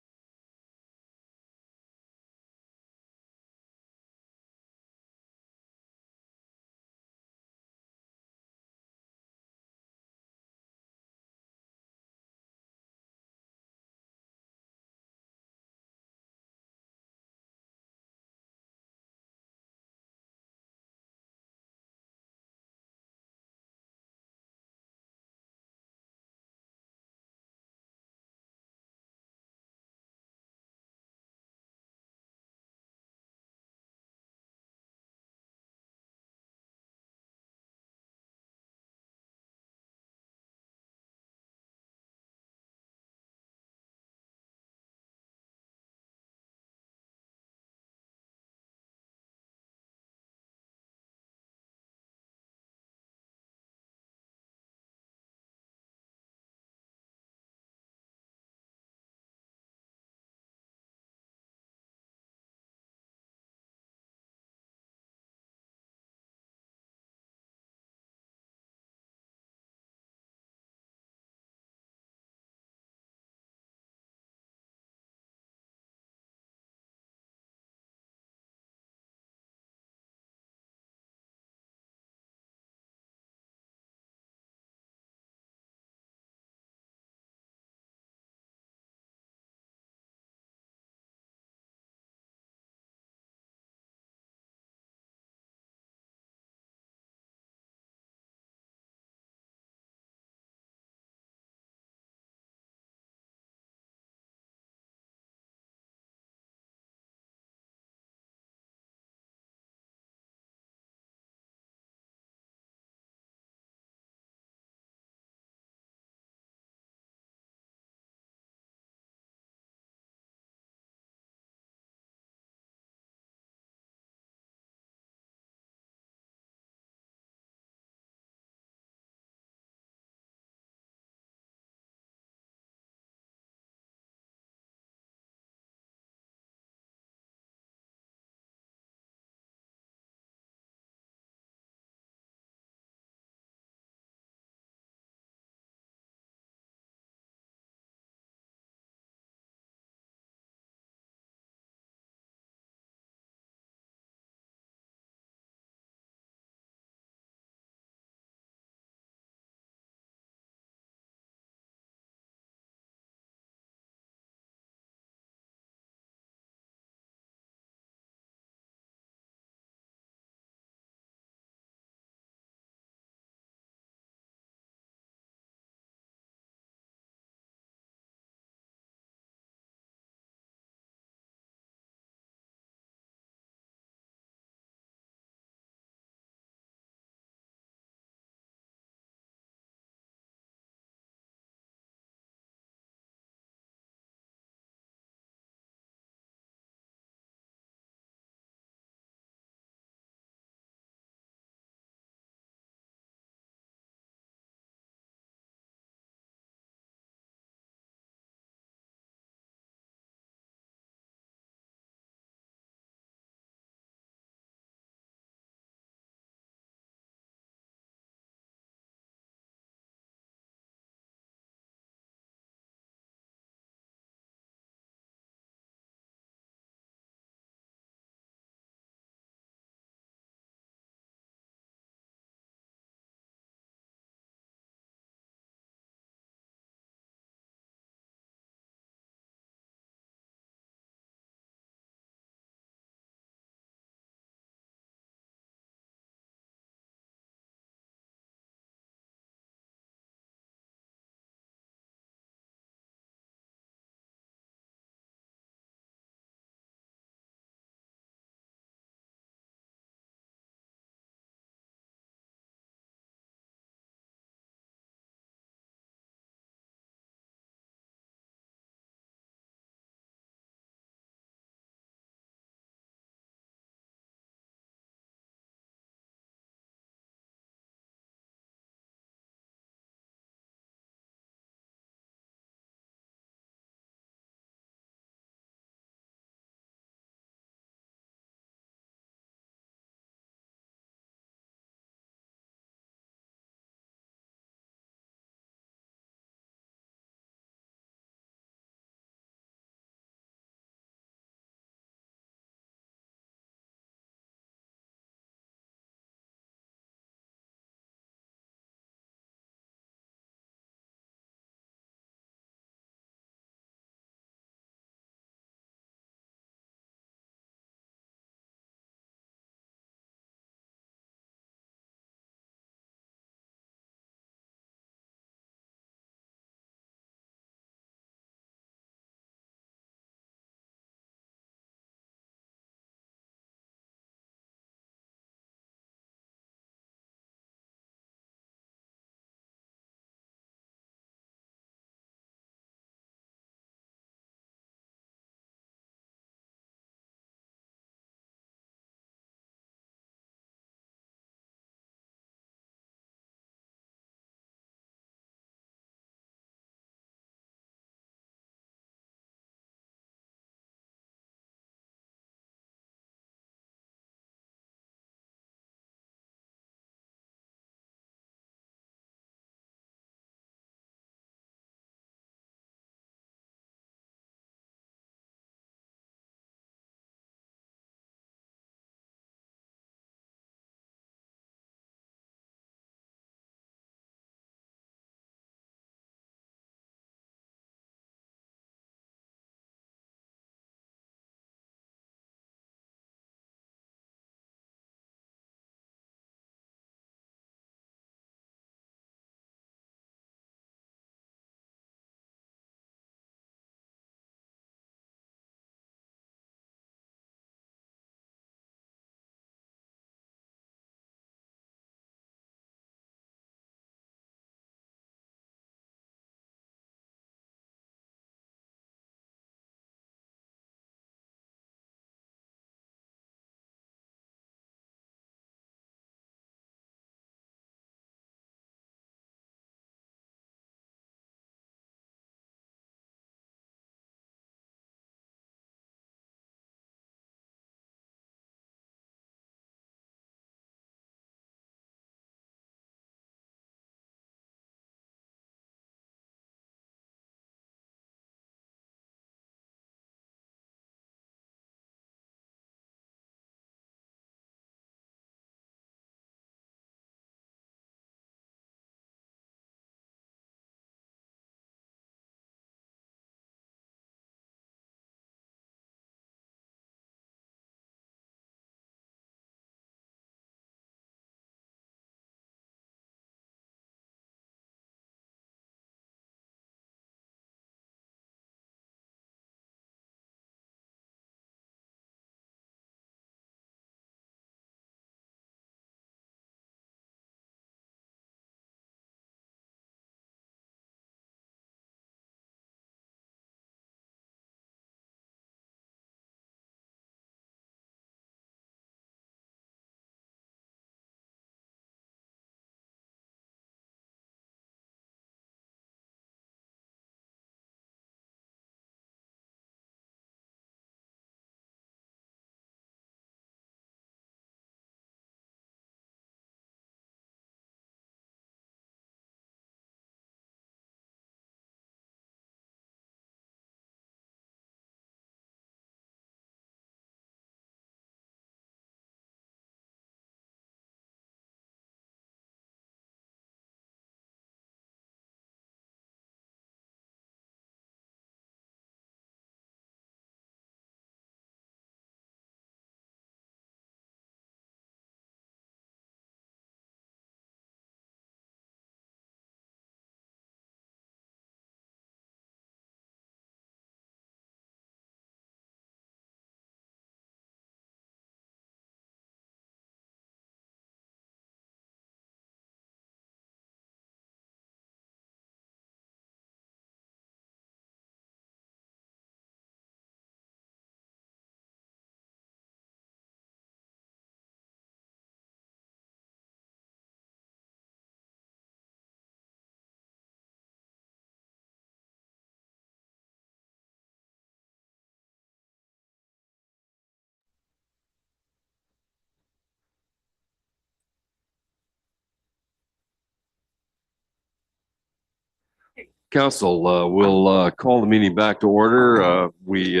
Council, we'll call the meeting back to order. We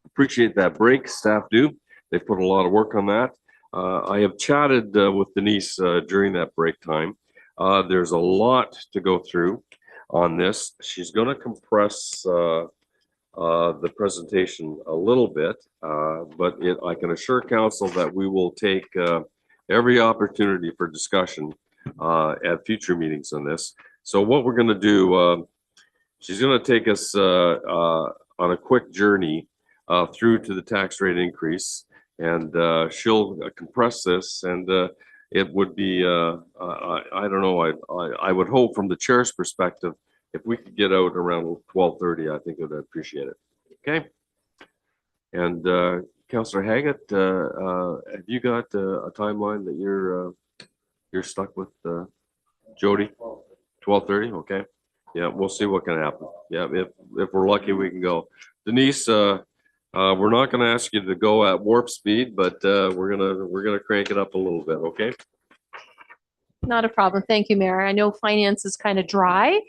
appreciate that break, staff do. They put a lot of work on that. I have chatted with Denise during that break time. There's a lot to go through on this. She's going to compress the presentation a little bit, but I can assure council that we will take every opportunity for discussion at future meetings on this. So what we're going to do, she's going to take us on a quick journey through to the tax rate increase, and she'll compress this, and it would be, I don't know, I would hope from the chair's perspective, if we could get out around 12:30, I think I'd appreciate it. Okay. And Councillor Haggett, have you got a timeline that you're stuck with, Jody? 12:30. Okay. Yeah, we'll see what can happen. Yeah, if we're lucky, we can go. Denise, we're not going to ask you to go at warp speed, but we're gonna crank it up a little bit. Okay. Not a problem. Thank you, Mayor. I know finance is kind of dry,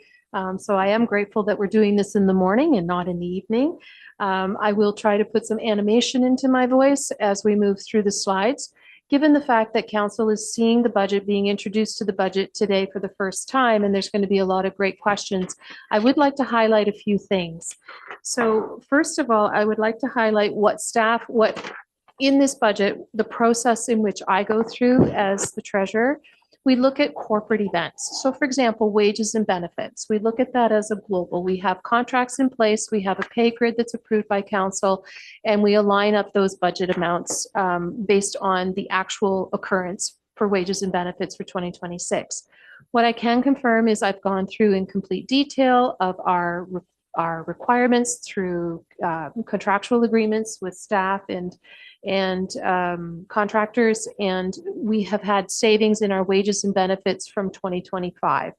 so I am grateful that we're doing this in the morning and not in the evening. I will try to put some animation into my voice as we move through the slides. Given the fact that council is seeing the budget, being introduced to the budget today for the first time, and there's going to be a lot of great questions, I would like to highlight a few things. So first of all, I would like to highlight what in this budget, the process in which I go through as the treasurer. We look at corporate events. So for example, wages and benefits. We look at that as a global. We have contracts in place. We have a pay grid that's approved by council, and we align up those budget amounts based on the actual occurrence for wages and benefits for 2026. What I can confirm is I've gone through in complete detail of our requirements through contractual agreements with staff and contractors, and we have had savings in our wages and benefits from 2025.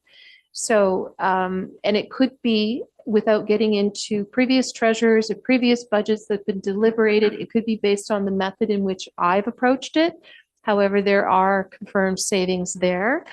So, and it could be, without getting into previous treasurers or previous budgets that have been deliberated, it could be based on the method in which I've approached it. However, there are confirmed savings there.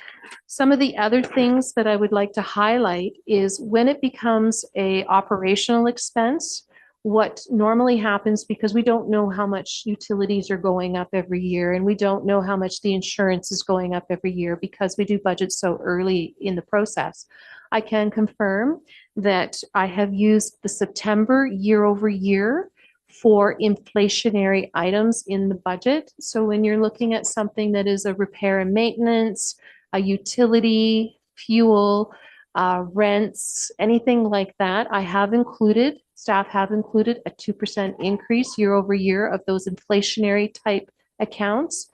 Some of the other things that I would like to highlight is when it becomes a operational expense, what normally happens, because we don't know how much utilities are going up every year, and we don't know how much the insurance is going up every year because we do budget so early in the process. I can confirm that I have used the September year over year for inflationary items in the budget. So when you're looking at something that is a repair and maintenance, a utility, fuel, rents, anything like that, staff have included a 2% increase year over year of those inflationary type accounts.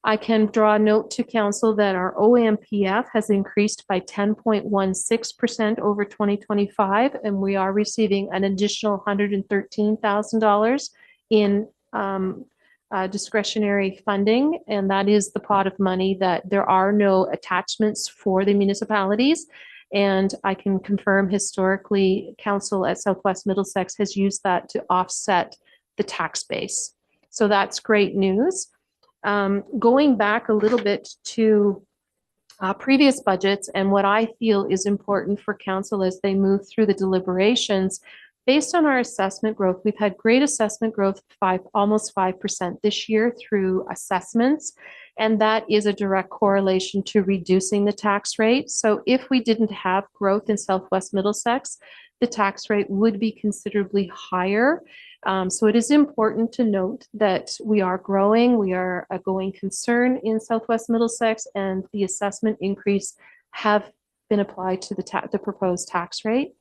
I can draw a note to council that our OMPF has increased by 10.16% over 2025, and we are receiving an additional $113,000 in discretionary funding, and that is the pot of money that there are no attachments for the municipalities. And I can confirm historically, council at Southwest Middlesex has used that to offset the tax base. So that's great news. Going back a little bit to previous budgets and what I feel is important for council as they move through the deliberations, based on our assessment growth, we've had great assessment growth, almost 5% this year through assessments. And that is a direct correlation to reducing the tax rate. So if we didn't have growth in Southwest Middlesex, the tax rate would be considerably higher. So it is important to note that we are growing. We are a going concern in Southwest Middlesex, and the assessment increase have been applied to the proposed tax rate.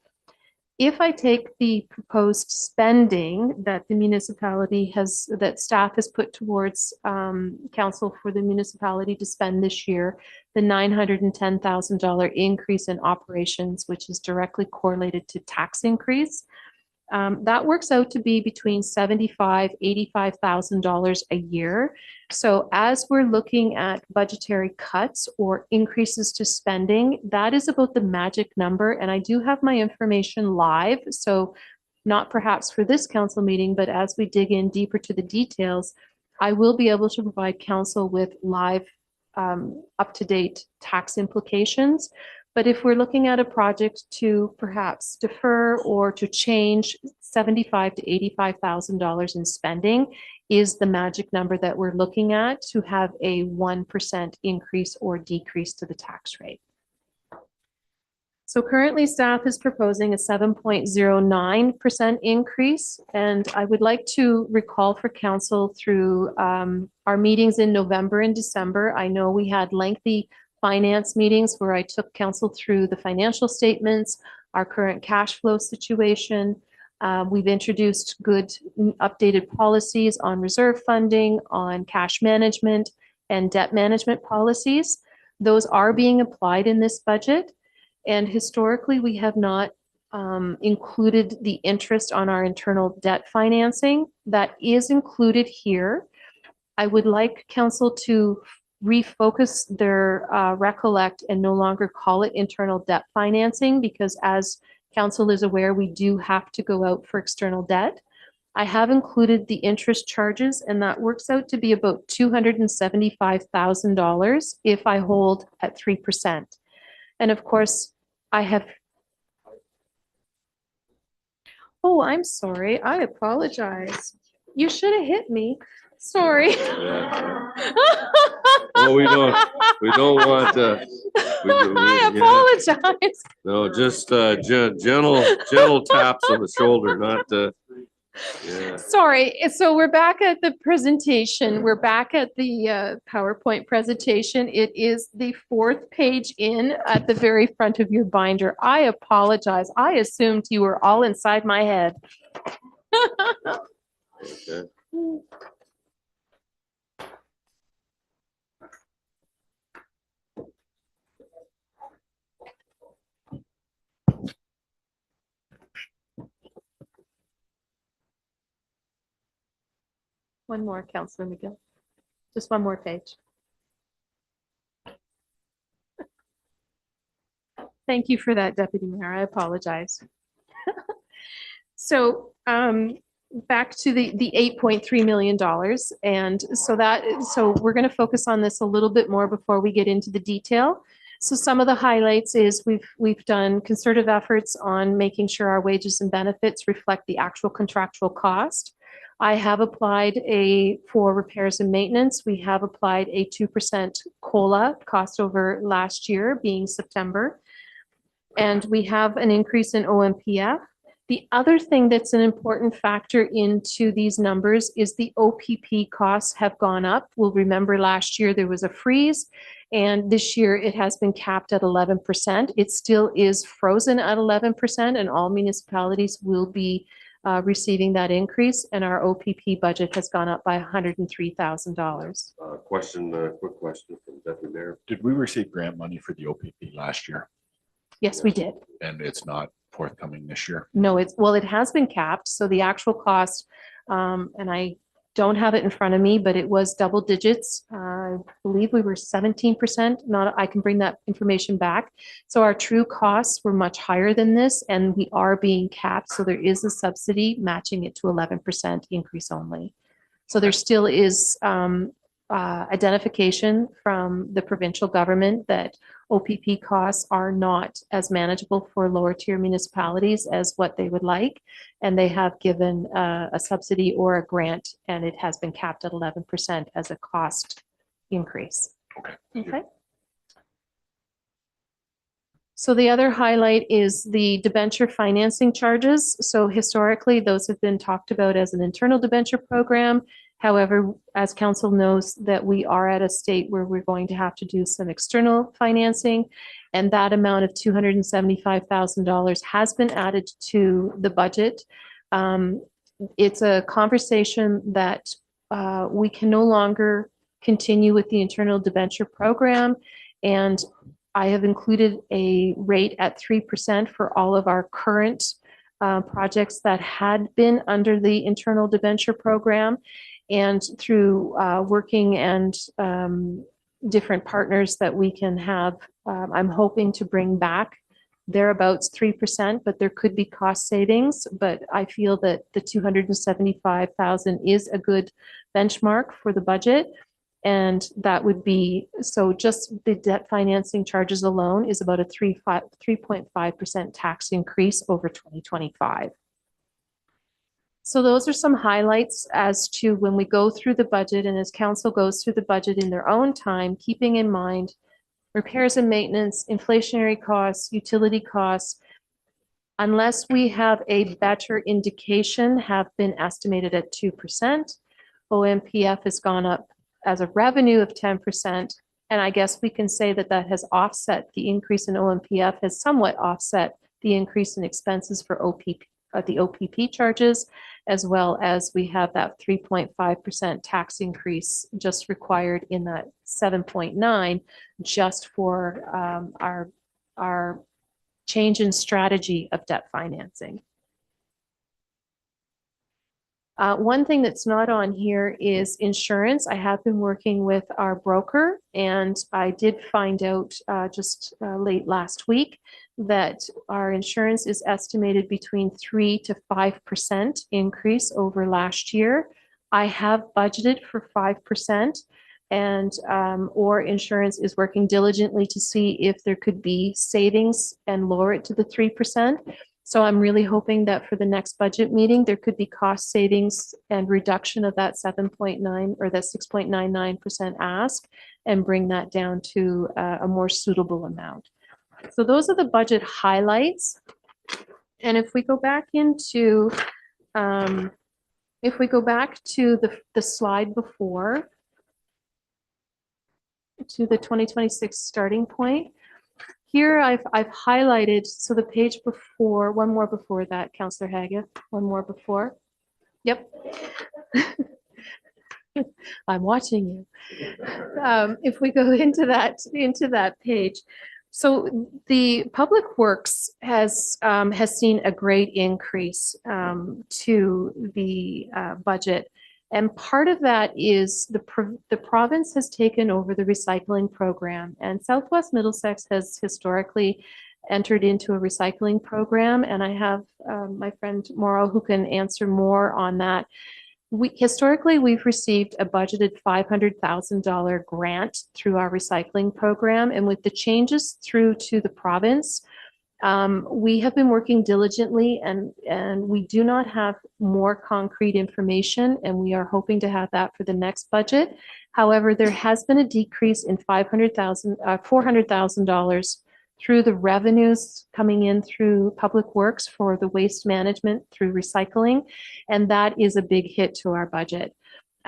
If I take the proposed spending that the municipality that staff has put towards council for the municipality to spend this year, the $910,000 increase in operations, which is directly correlated to tax increase, that works out to be between $75,000, $85,000 a year. So as we're looking at budgetary cuts or increases to spending, that is about the magic number. And I do have my information live. So not perhaps for this council meeting, but as we dig in deeper to the details, I will be able to provide council with live up-to-date tax implications. But if we're looking at a project to perhaps defer or to change, $75,000 to $85,000 in spending is the magic number that we're looking at to have a 1% increase or decrease to the tax rate. So currently staff is proposing a 7.09% increase. And I would like to recall for council through our meetings in November and December. I know we had lengthy finance meetings where I took council through the financial statements, our current cash flow situation. We've introduced good updated policies on reserve funding, on cash management and debt management policies. Those are being applied in this budget. And historically, we have not included the interest on our internal debt financing. That is included here. I would like council to refocus their recollect and no longer call it internal debt financing, because as council is aware, we do have to go out for external debt. I have included the interest charges, and that works out to be about $275,000 if I hold at 3%. And of course, I have. Oh, I'm sorry. I apologize. You should have hit me. Sorry. Oh, we don't want to. I apologize. No, just gentle taps on the shoulder, not yeah. Sorry. So we're back at the presentation. We're back at the PowerPoint presentation. It is the 4th page in at the very front of your binder. I apologize. I assumed you were all inside my head. Okay. One more, Councillor McGill. Just one more page. Thank you for that, Deputy Mayor. I apologize. So back to the $8.3 million. And so we're going to focus on this a little bit more before we get into the detail. So some of the highlights is we've done concerted efforts on making sure our wages and benefits reflect the actual contractual cost. I have applied for repairs and maintenance, we have applied a 2% COLA cost over last year, being September. And we have an increase in OMPF. The other thing that's an important factor into these numbers is the OPP costs have gone up. We'll remember last year there was a freeze, and this year it has been capped at 11%. It still is frozen at 11%, and all municipalities will be receiving that increase, and our OPP budget has gone up by $103,000. Quick question from Deputy Mayor. Did we receive grant money for the OPP last year? Yes, we did. And it's not forthcoming this year? No, it has been capped. So the actual cost, and I don't have it in front of me, but it was double digits. I believe we were 17%. I can bring that information back. So our true costs were much higher than this, and we are being capped. So there is a subsidy matching it to 11% increase only. So there still is identification from the provincial government that OPP costs are not as manageable for lower tier municipalities as what they would like. And they have given a subsidy or a grant, and it has been capped at 11% as a cost increase. Okay. So the other highlight is the debenture financing charges. So historically, those have been talked about as an internal debenture program. However, as council knows, that we are at a state where we're going to have to do some external financing, and that amount of $275,000 has been added to the budget. It's a conversation that we can no longer continue with the internal debenture program, and I have included a rate at 3% for all of our current projects that had been under the internal debenture program. And through working and different partners that we can have, I'm hoping to bring back thereabouts 3%, but there could be cost savings. But I feel that the $275,000 is a good benchmark for the budget. And that would be, so just the debt financing charges alone is about a 3.5% tax increase over 2025. So those are some highlights as to when we go through the budget and as council goes through the budget in their own time, keeping in mind repairs and maintenance, inflationary costs, utility costs, unless we have a better indication, have been estimated at 2%. OMPF has gone up as a revenue of 10%. And I guess we can say that that has offset the increase in OMPF, has somewhat offset the increase in expenses for the OPP charges, as well as we have that 3.5% tax increase just required in that 7.9 just for our change in strategy of debt financing. One thing that's not on here is insurance. I have been working with our broker, and I did find out just late last week that our insurance is estimated between 3 to 5% increase over last year. I have budgeted for 5%, and or insurance is working diligently to see if there could be savings and lower it to the 3%. So I'm really hoping that for the next budget meeting, there could be cost savings and reduction of that 7.9 or that 6.99% ask and bring that down to a more suitable amount. So those are the budget highlights. And if we go back into, the slide before, to the 2026 starting point, here I've highlighted, so the page before, one more before that, Councillor Haggith, one more before. Yep. I'm watching you. If we go into that page, so the Public Works has seen a great increase to the budget. And part of that is the province has taken over the recycling program, and Southwest Middlesex has historically entered into a recycling program. And I have my friend Mauro who can answer more on that. Historically, we've received a budgeted $500,000 grant through our recycling program. And with the changes through to the province, we have been working diligently, and we do not have more concrete information, and we are hoping to have that for the next budget. However, there has been a decrease in $400,000 through the revenues coming in through Public Works for the waste management through recycling, and that is a big hit to our budget.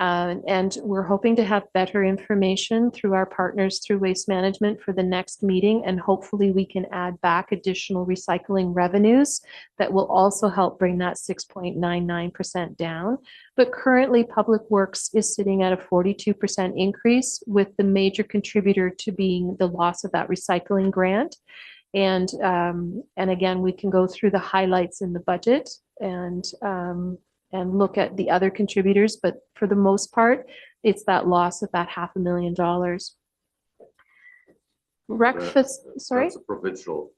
And we're hoping to have better information through our partners through Waste Management for the next meeting, and hopefully we can add back additional recycling revenues that will also help bring that 6.99% down. But currently Public Works is sitting at a 42% increase, with the major contributor to being the loss of that recycling grant. And again, we can go through the highlights in the budget and look at the other contributors, but for the most part, it's that loss of that $500,000. Sorry? That's a provincial,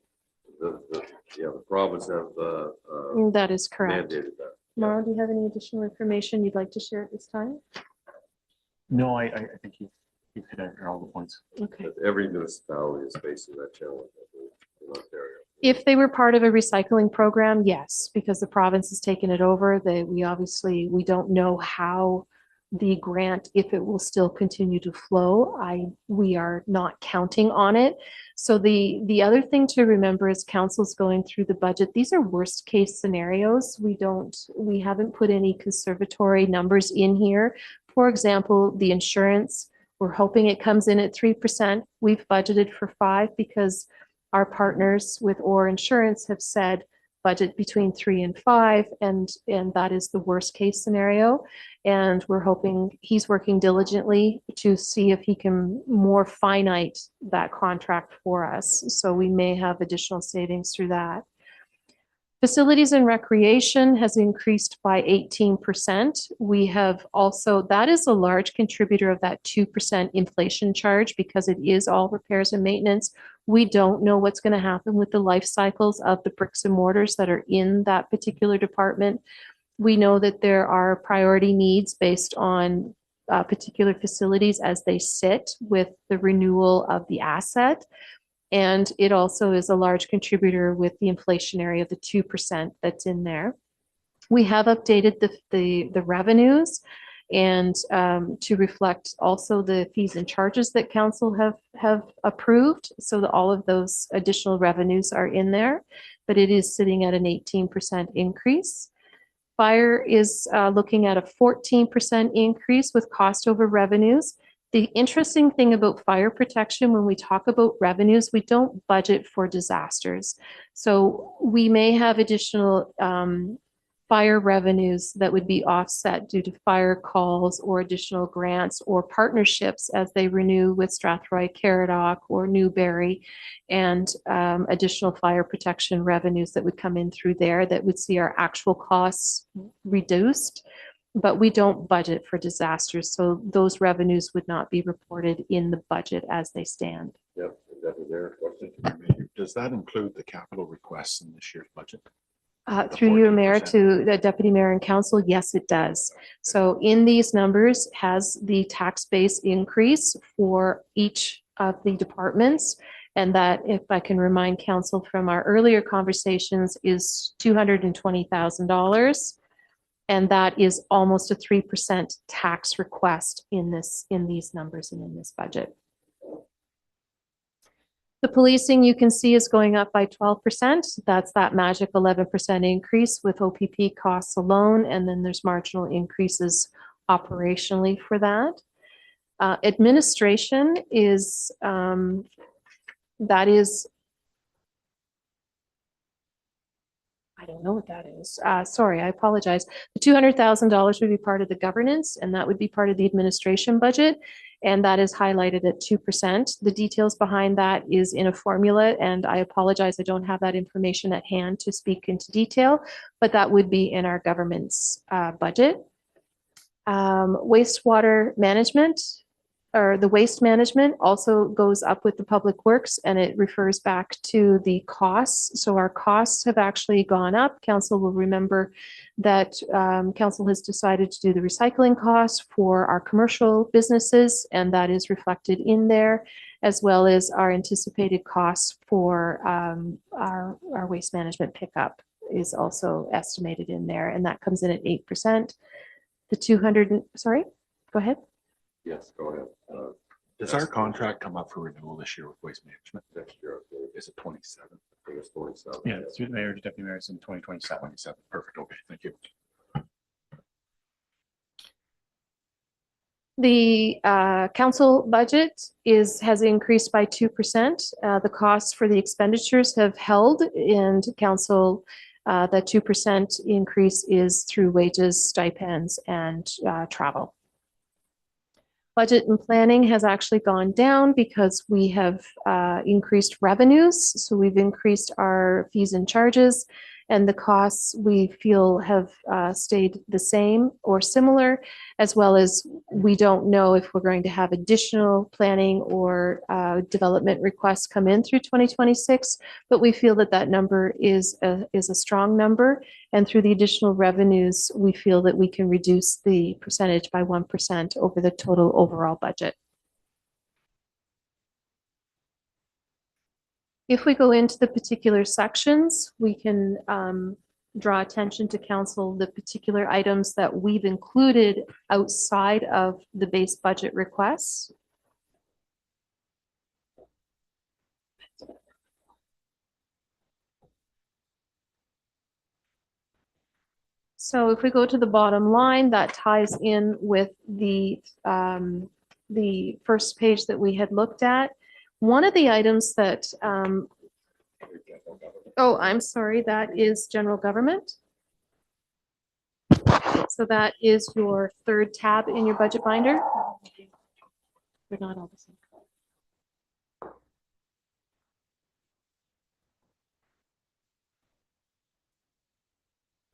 the province have That is correct. mandated that. Mauro, do you have any additional information you'd like to share at this time? No, I think you hit all the points. Okay. But every municipality is facing that challenge, I believe, in Ontario. If they were part of a recycling program, yes, because the province has taken it over. We don't know how the grant, if it will still continue to flow. We are not counting on it. So the other thing to remember is council's going through the budget. These are worst case scenarios. We haven't put any conservatory numbers in here. For example, the insurance, we're hoping it comes in at 3%. We've budgeted for 5% because our partners with OR Insurance have said budget between 3 and 5, and that is the worst case scenario. And we're hoping, he's working diligently to see if he can more finite that contract for us. So we may have additional savings through that. Facilities and recreation has increased by 18%. We have also, that is a large contributor of that 2% inflation charge because it is all repairs and maintenance. We don't know what's going to happen with the life cycles of the bricks and mortars that are in that particular department. We know that there are priority needs based on particular facilities as they sit with the renewal of the asset. And it also is a large contributor with the inflationary of the 2% that's in there. We have updated the revenues and to reflect also the fees and charges that council have approved, so that all of those additional revenues are in there, but it is sitting at an 18% increase. Fire is looking at a 14% increase with cost over revenues. The interesting thing about fire protection, when we talk about revenues, we don't budget for disasters. So we may have additional fire revenues that would be offset due to fire calls or additional grants or partnerships as they renew with Strathroy, Caradoc, or Newberry, and additional fire protection revenues that would come in through there that would see our actual costs reduced. But we don't budget for disasters, so those revenues would not be reported in the budget as they stand. Yep. Does that include the capital requests in this year's budget? Through you, Mayor, 14%. to the Deputy Mayor and Council, yes, it does. So in these numbers has the tax base increase for each of the departments. And that, if I can remind Council from our earlier conversations, is $220,000. And that is almost a 3% tax request in these numbers and in this budget. The policing, you can see, is going up by 12%. That's that magic 11% increase with OPP costs alone, and then there's marginal increases operationally for that. Administration is, that is, I don't know what that is. Sorry, I apologize. The $200,000 would be part of the governance, and that would be part of the administration budget. And that is highlighted at 2%. The details behind that is in a formula, and I apologize, I don't have that information at hand to speak into detail, but that would be in our government's budget. Wastewater management, or the waste management, also goes up with the public works, and it refers back to the costs. So our costs have actually gone up. Council will remember that council has decided to do the recycling costs for our commercial businesses, and that is reflected in there, as well as our anticipated costs for our waste management pickup is also estimated in there, and that comes in at 8%. The 200, sorry, go ahead. Yes, go ahead. Does our contract come up for renewal this year with Waste Management? Next year. Is it 27? I think it's 27. Yeah, through the mayor to deputy mayor, it's in 2027. 27. Perfect. Okay, thank you. The council budget has increased by 2%. The costs for the expenditures have held, and council, that 2% increase is through wages, stipends, and travel. Budget and planning has actually gone down because we have increased revenues. So we've increased our fees and charges, and the costs we feel have stayed the same or similar, as well as we don't know if we're going to have additional planning or development requests come in through 2026, but we feel that that number is a strong number. And through the additional revenues, we feel that we can reduce the percentage by 1% over the total overall budget. If we go into the particular sections, we can draw attention to council the particular items that we've included outside of the base budget requests. So if we go to the bottom line, that ties in with the first page that we had looked at. One of the items that, oh, I'm sorry, that is general government. So that is your third tab in your budget binder. They're not all the same.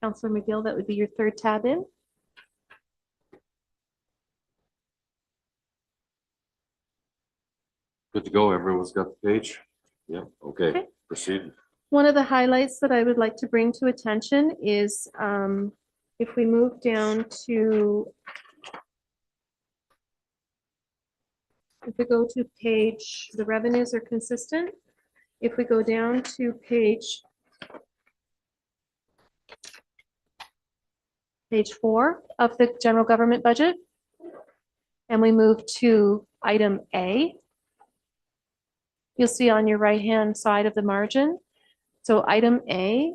Councillor McGill, that would be your third tab in. Good to go. Everyone's got the page. Yeah, okay, Okay. proceed. One of the highlights that I would like to bring to attention is if we move down to If we go to page, the revenues are consistent. If we go down to page 4 of the general government budget, and we move to item A, you'll see on your right-hand side of the margin. So item A,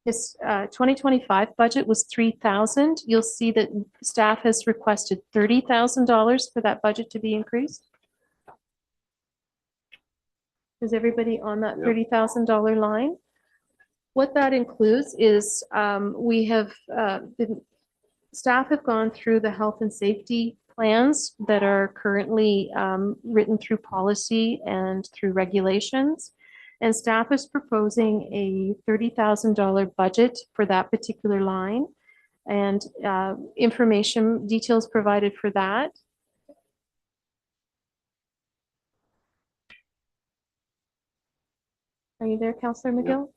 this 2025 budget was 3,000. You'll see that staff has requested $30,000 for that budget to be increased. Is everybody on that Yep. $30,000 line? What that includes is we have staff have gone through the health and safety plans that are currently written through policy and through regulations. And staff is proposing a $30,000 budget for that particular line. And information details provided for that. Are you there, Councillor McGill?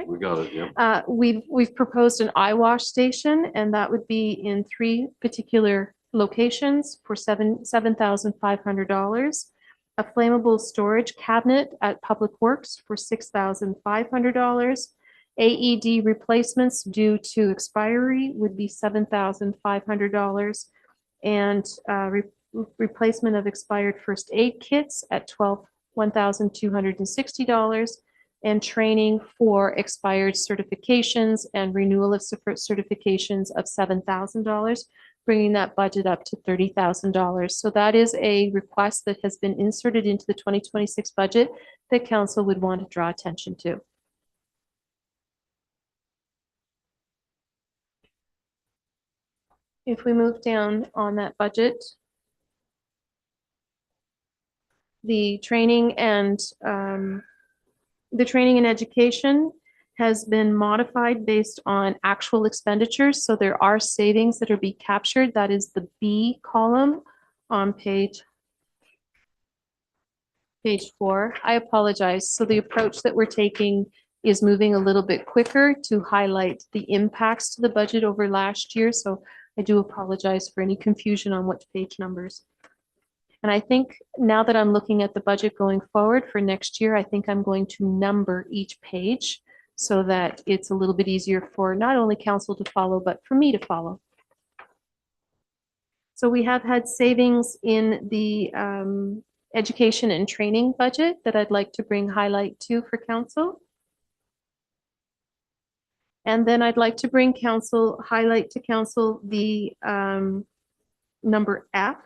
We got it, yeah. We've proposed an eye wash station, and that would be in 3 particular locations for $7,500. A flammable storage cabinet at Public Works for $6,500. AED replacements due to expiry would be $7,500. And replacement of expired first aid kits at $1,260. And training for expired certifications and renewal of certifications of $7,000, bringing that budget up to $30,000. So that is a request that has been inserted into the 2026 budget that council would want to draw attention to. If we move down on that budget, the training and education has been modified based on actual expenditures. So there are savings that are being captured. That is the B column on page 4. I apologize. So the approach that we're taking is moving a little bit quicker to highlight the impacts to the budget over last year. So I do apologize for any confusion on which page numbers. And I think now that I'm looking at the budget going forward for next year, I think I'm going to number each page so that it's a little bit easier for not only council to follow, but for me to follow. So we have had savings in the education and training budget that I'd like to bring highlight to for council. And then I'd like to bring highlight to council the number F.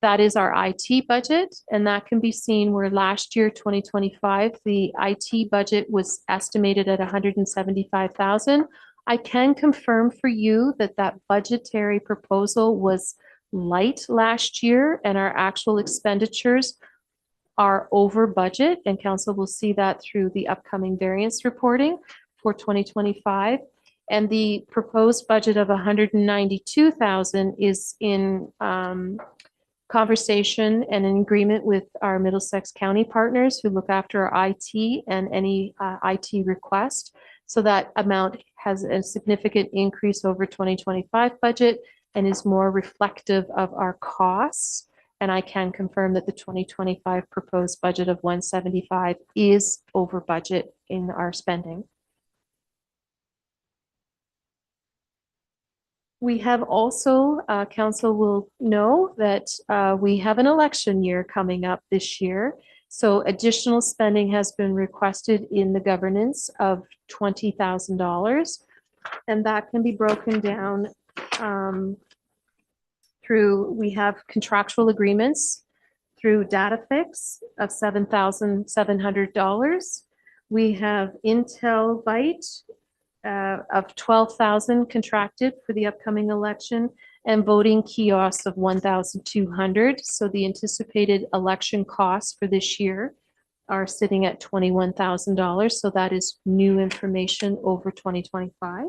That is our IT budget, and that can be seen where last year, 2025, the IT budget was estimated at 175,000. I can confirm for you that that budgetary proposal was light last year, and our actual expenditures are over budget, and council will see that through the upcoming variance reporting for 2025. And the proposed budget of 192,000 is in conversation and in agreement with our Middlesex County partners who look after our IT and any IT request. So that amount has a significant increase over 2025 budget and is more reflective of our costs. And I can confirm that the 2025 proposed budget of 175 is over budget in our spending. We have also, council will know that we have an election year coming up this year. So additional spending has been requested in the governance of $20,000. And that can be broken down through, we have contractual agreements through DataFix of $7,700. We have Intel Byte of 12,000 contracted for the upcoming election, and voting kiosks of 1,200. So the anticipated election costs for this year are sitting at $21,000. So that is new information over 2025.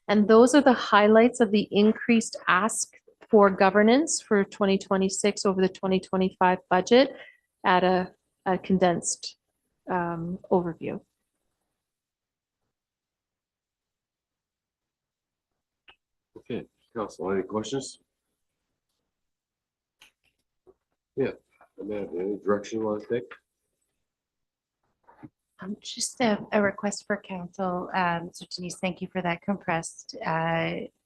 And those are the highlights of the increased ask for governance for 2026 over the 2025 budget at a condensed overview. Okay, council, any questions? Yeah, Amanda, any direction you want to take? Just a request for council. So Denise, thank you for that compressed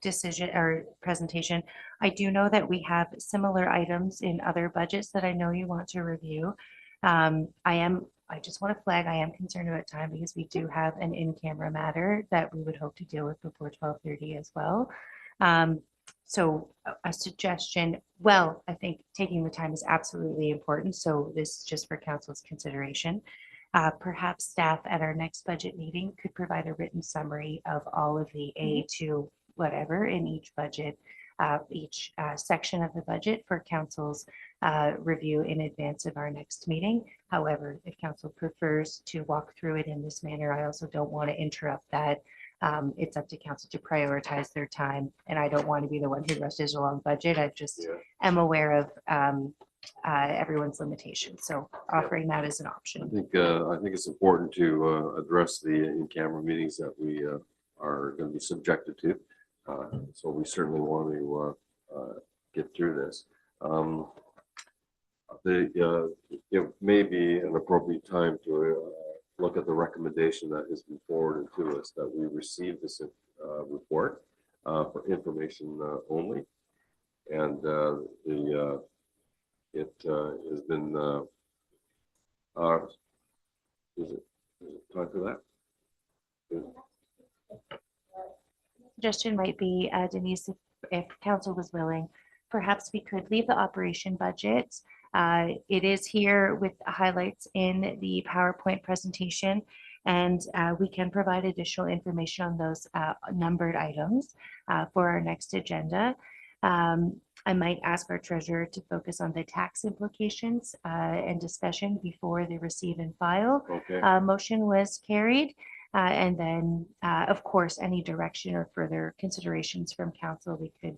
decision or presentation. I do know that we have similar items in other budgets that I know you want to review. I just want to flag, I am concerned about time because we do have an in-camera matter that we would hope to deal with before 12:30 as well. So a suggestion, well, I think taking the time is absolutely important. So this is just for council's consideration. Perhaps staff at our next budget meeting could provide a written summary of all of the A to whatever in each budget, each section of the budget for council's review in advance of our next meeting. However, if council prefers to walk through it in this manner, I also don't want to interrupt that. It's up to council to prioritize their time, and I don't want to be the one who rushes along budget. I just am aware of everyone's limitations. So offering that as an option. I think it's important to address the in-camera meetings that we are going to be subjected to. So we certainly want to get through this. It may be an appropriate time to look at the recommendation that has been forwarded to us, that we receive this report for information only. And it has been, is it time for that? Suggestion might be, Denise, if council was willing, perhaps we could leave the operation budget. It is here with highlights in the PowerPoint presentation, and we can provide additional information on those numbered items for our next agenda. I might ask our treasurer to focus on the tax implications and discussion before the receive and file. Okay. Motion was carried. And then, of course, any direction or further considerations from council, we could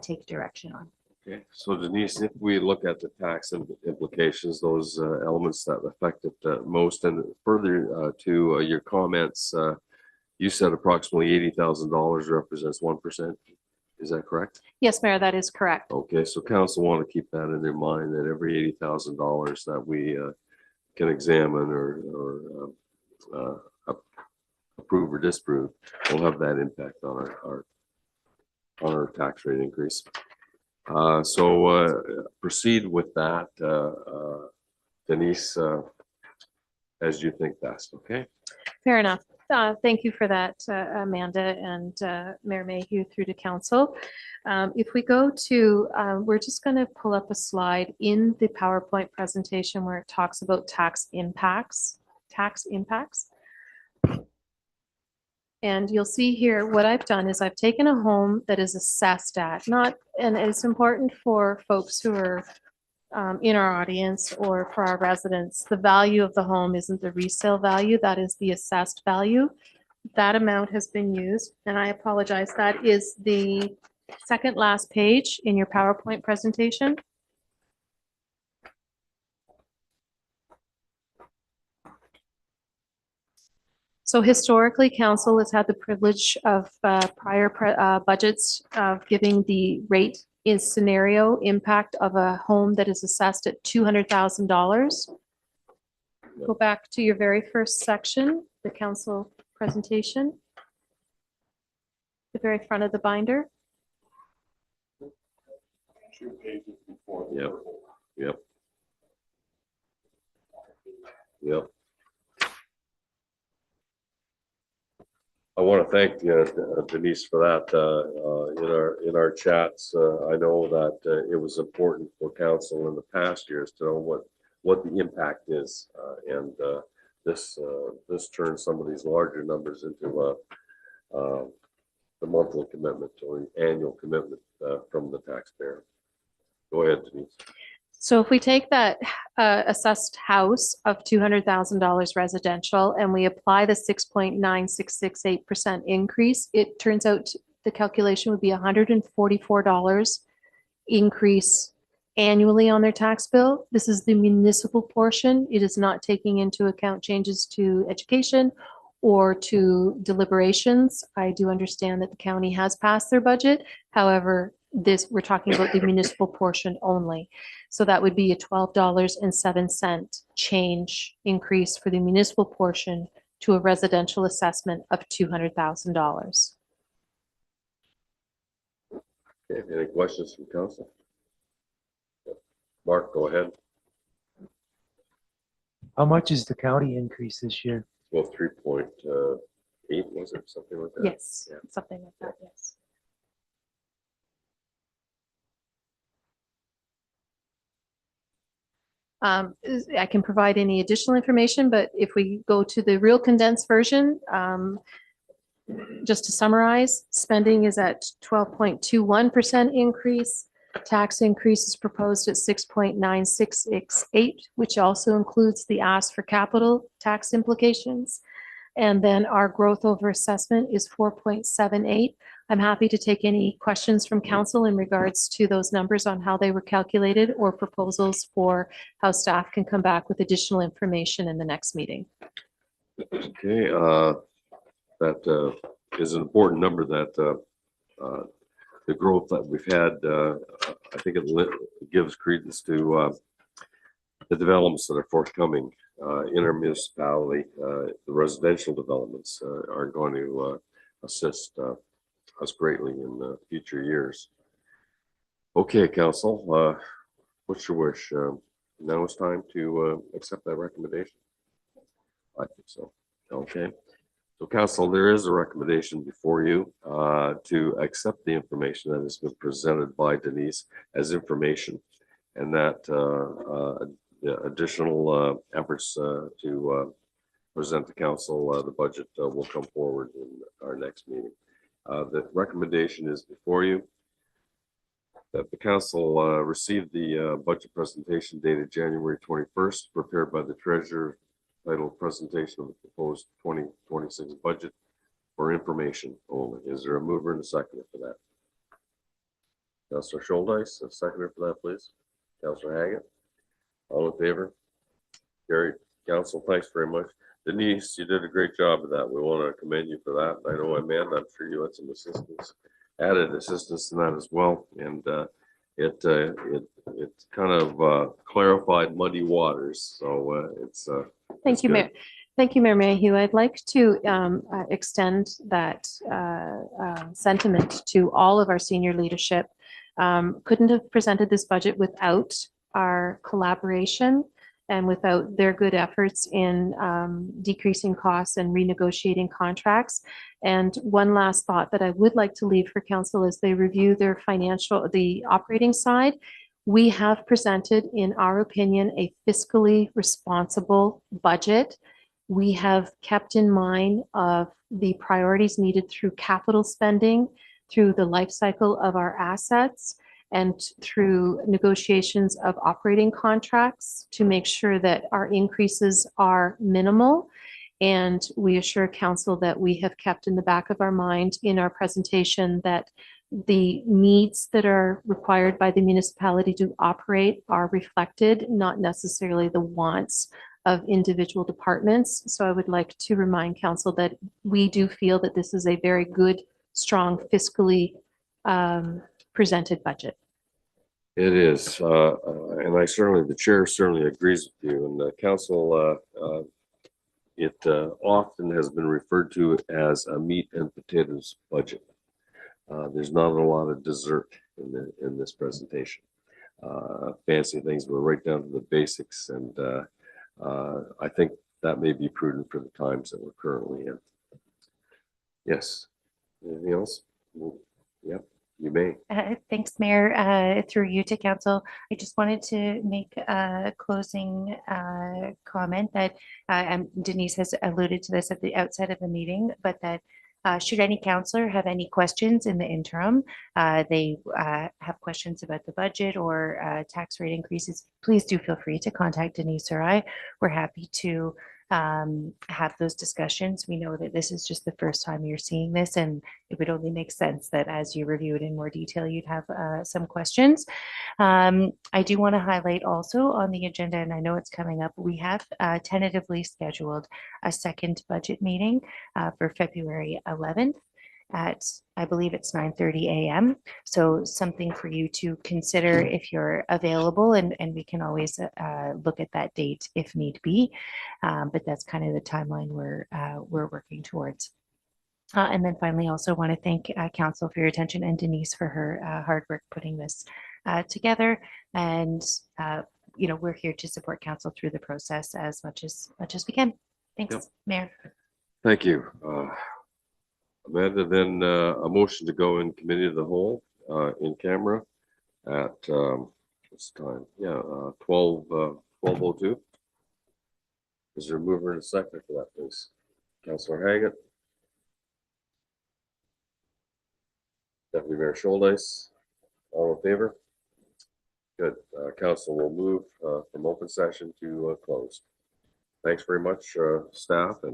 take direction on. Okay, so Denise, if we look at the tax implications, those elements that affect it most, and further to your comments, you said approximately $80,000 represents 1%. Is that correct? Yes, Mayor, that is correct. Okay, so council want to keep that in their mind, that every $80,000 that we can examine or approve or disapprove will have that impact on our tax rate increase. So proceed with that, Denise, as you think best. Okay. Fair enough. Thank you for that, Amanda and Mayor Mayhew through to council. If we go to, we're just going to pull up a slide in the PowerPoint presentation where it talks about tax impacts. And you'll see here, what I've done is I've taken a home that is assessed at, and it's important for folks who are in our audience or for our residents, the value of the home isn't the resale value, that is the assessed value. That amount has been used, and I apologize, that is the second last page in your PowerPoint presentation. So historically, council has had the privilege of prior budgets of giving the rate in scenario impact of a home that is assessed at $200,000. Go back to your very first section, the council presentation. The very front of the binder. Yep. Yep. Yep. I want to thank Denise for that. In our chats, I know that it was important for council in the past years to know what the impact is, and this turns some of these larger numbers into the monthly commitment or annual commitment from the taxpayer. Go ahead, Denise. So if we take that assessed house of $200,000 residential and we apply the 6.9668% increase, it turns out the calculation would be $144 increase annually on their tax bill. This is the municipal portion. It is not taking into account changes to education or to deliberations. I do understand that the county has passed their budget. However, we're talking about the municipal portion only. So that would be a $12.07 change increase for the municipal portion to a residential assessment of $200,000. Okay, any questions from council? Mark, go ahead. How much is the county increase this year? Well, 3.8, was it something like that? Yes, Yeah. something like that, yes. I can provide any additional information, but if we go to the real condensed version, just to summarize, spending is at 12.21% increase. Tax increase is proposed at 6.9668, which also includes the ask for capital tax implications. And then our growth over assessment is 4.78. I'm happy to take any questions from council in regards to those numbers on how they were calculated or proposals for how staff can come back with additional information in the next meeting. Okay, that is an important number that the growth that we've had, I think it gives credence to the developments that are forthcoming in our municipality. The residential developments are going to assist us greatly in the future years. Okay, council, what's your wish? Now it's time to accept that recommendation. I think so. Okay. So council, there is a recommendation before you to accept the information that has been presented by Denise as information, and that the additional efforts to present to council the budget will come forward in our next meeting. The recommendation is before you that the council receive the budget presentation dated January 21st, prepared by the treasurer, titled Presentation of the Proposed 2026 Budget for Information Only. Is there a mover and a seconder for that? Councilor Schuldice, a seconder for that, please. Councilor Haggett, all in favor? Carried. Council, thanks very much. Denise, you did a great job of that. We want to commend you for that. I know, Amanda, I'm sure you had some assistance, added assistance in that as well. And it kind of clarified muddy waters. So it's Thank you, good. Mayor. Thank you, Mayor Mayhew. I'd like to extend that sentiment to all of our senior leadership. Couldn't have presented this budget without our collaboration and without their good efforts in decreasing costs and renegotiating contracts. And one last thought that I would like to leave for council as they review their the operating side. We have presented, in our opinion, a fiscally responsible budget. We have kept in mind of the priorities needed through capital spending, through the life cycle of our assets, and through negotiations of operating contracts to make sure that our increases are minimal. And we assure council that we have kept in the back of our mind in our presentation that the needs that are required by the municipality to operate are reflected, not necessarily the wants of individual departments. So I would like to remind council that we do feel that this is a very good, strong, fiscally presented budget. It is, and the chair certainly agrees with you. And the council, it often has been referred to as a meat and potatoes budget. There's not a lot of dessert in this presentation. Fancy things, we're right down to the basics, and I think that may be prudent for the times that we're currently in. Yes. Anything else? Yep. You may. Thanks, Mayor. Through you to council, I just wanted to make a closing comment that Denise has alluded to this at the outset of the meeting, but that should any councillor have any questions in the interim, they have questions about the budget or tax rate increases, please do feel free to contact Denise or I. We're happy to have those discussions. We know that this is just the first time you're seeing this, and it would only make sense that as you review it in more detail, you'd have some questions. I do want to highlight also on the agenda, and I know it's coming up, we have tentatively scheduled a second budget meeting for February 11th at, I believe it's 9:30 a.m. So something for you to consider if you're available, and we can always look at that date if need be. But that's kind of the timeline we're working towards. And then finally, also want to thank Council for your attention and Denise for her hard work putting this together. And we're here to support Council through the process as much as we can. Thanks, Yep. Mayor. Thank you. Amanda, then a motion to go in committee of the whole in camera at what's the time? Yeah, 12:02. Is there a mover and a second for that, please? Councillor Haggett. Deputy Mayor Schuldice. All in favor? Good. Council will move from open session to closed. Thanks very much, staff. And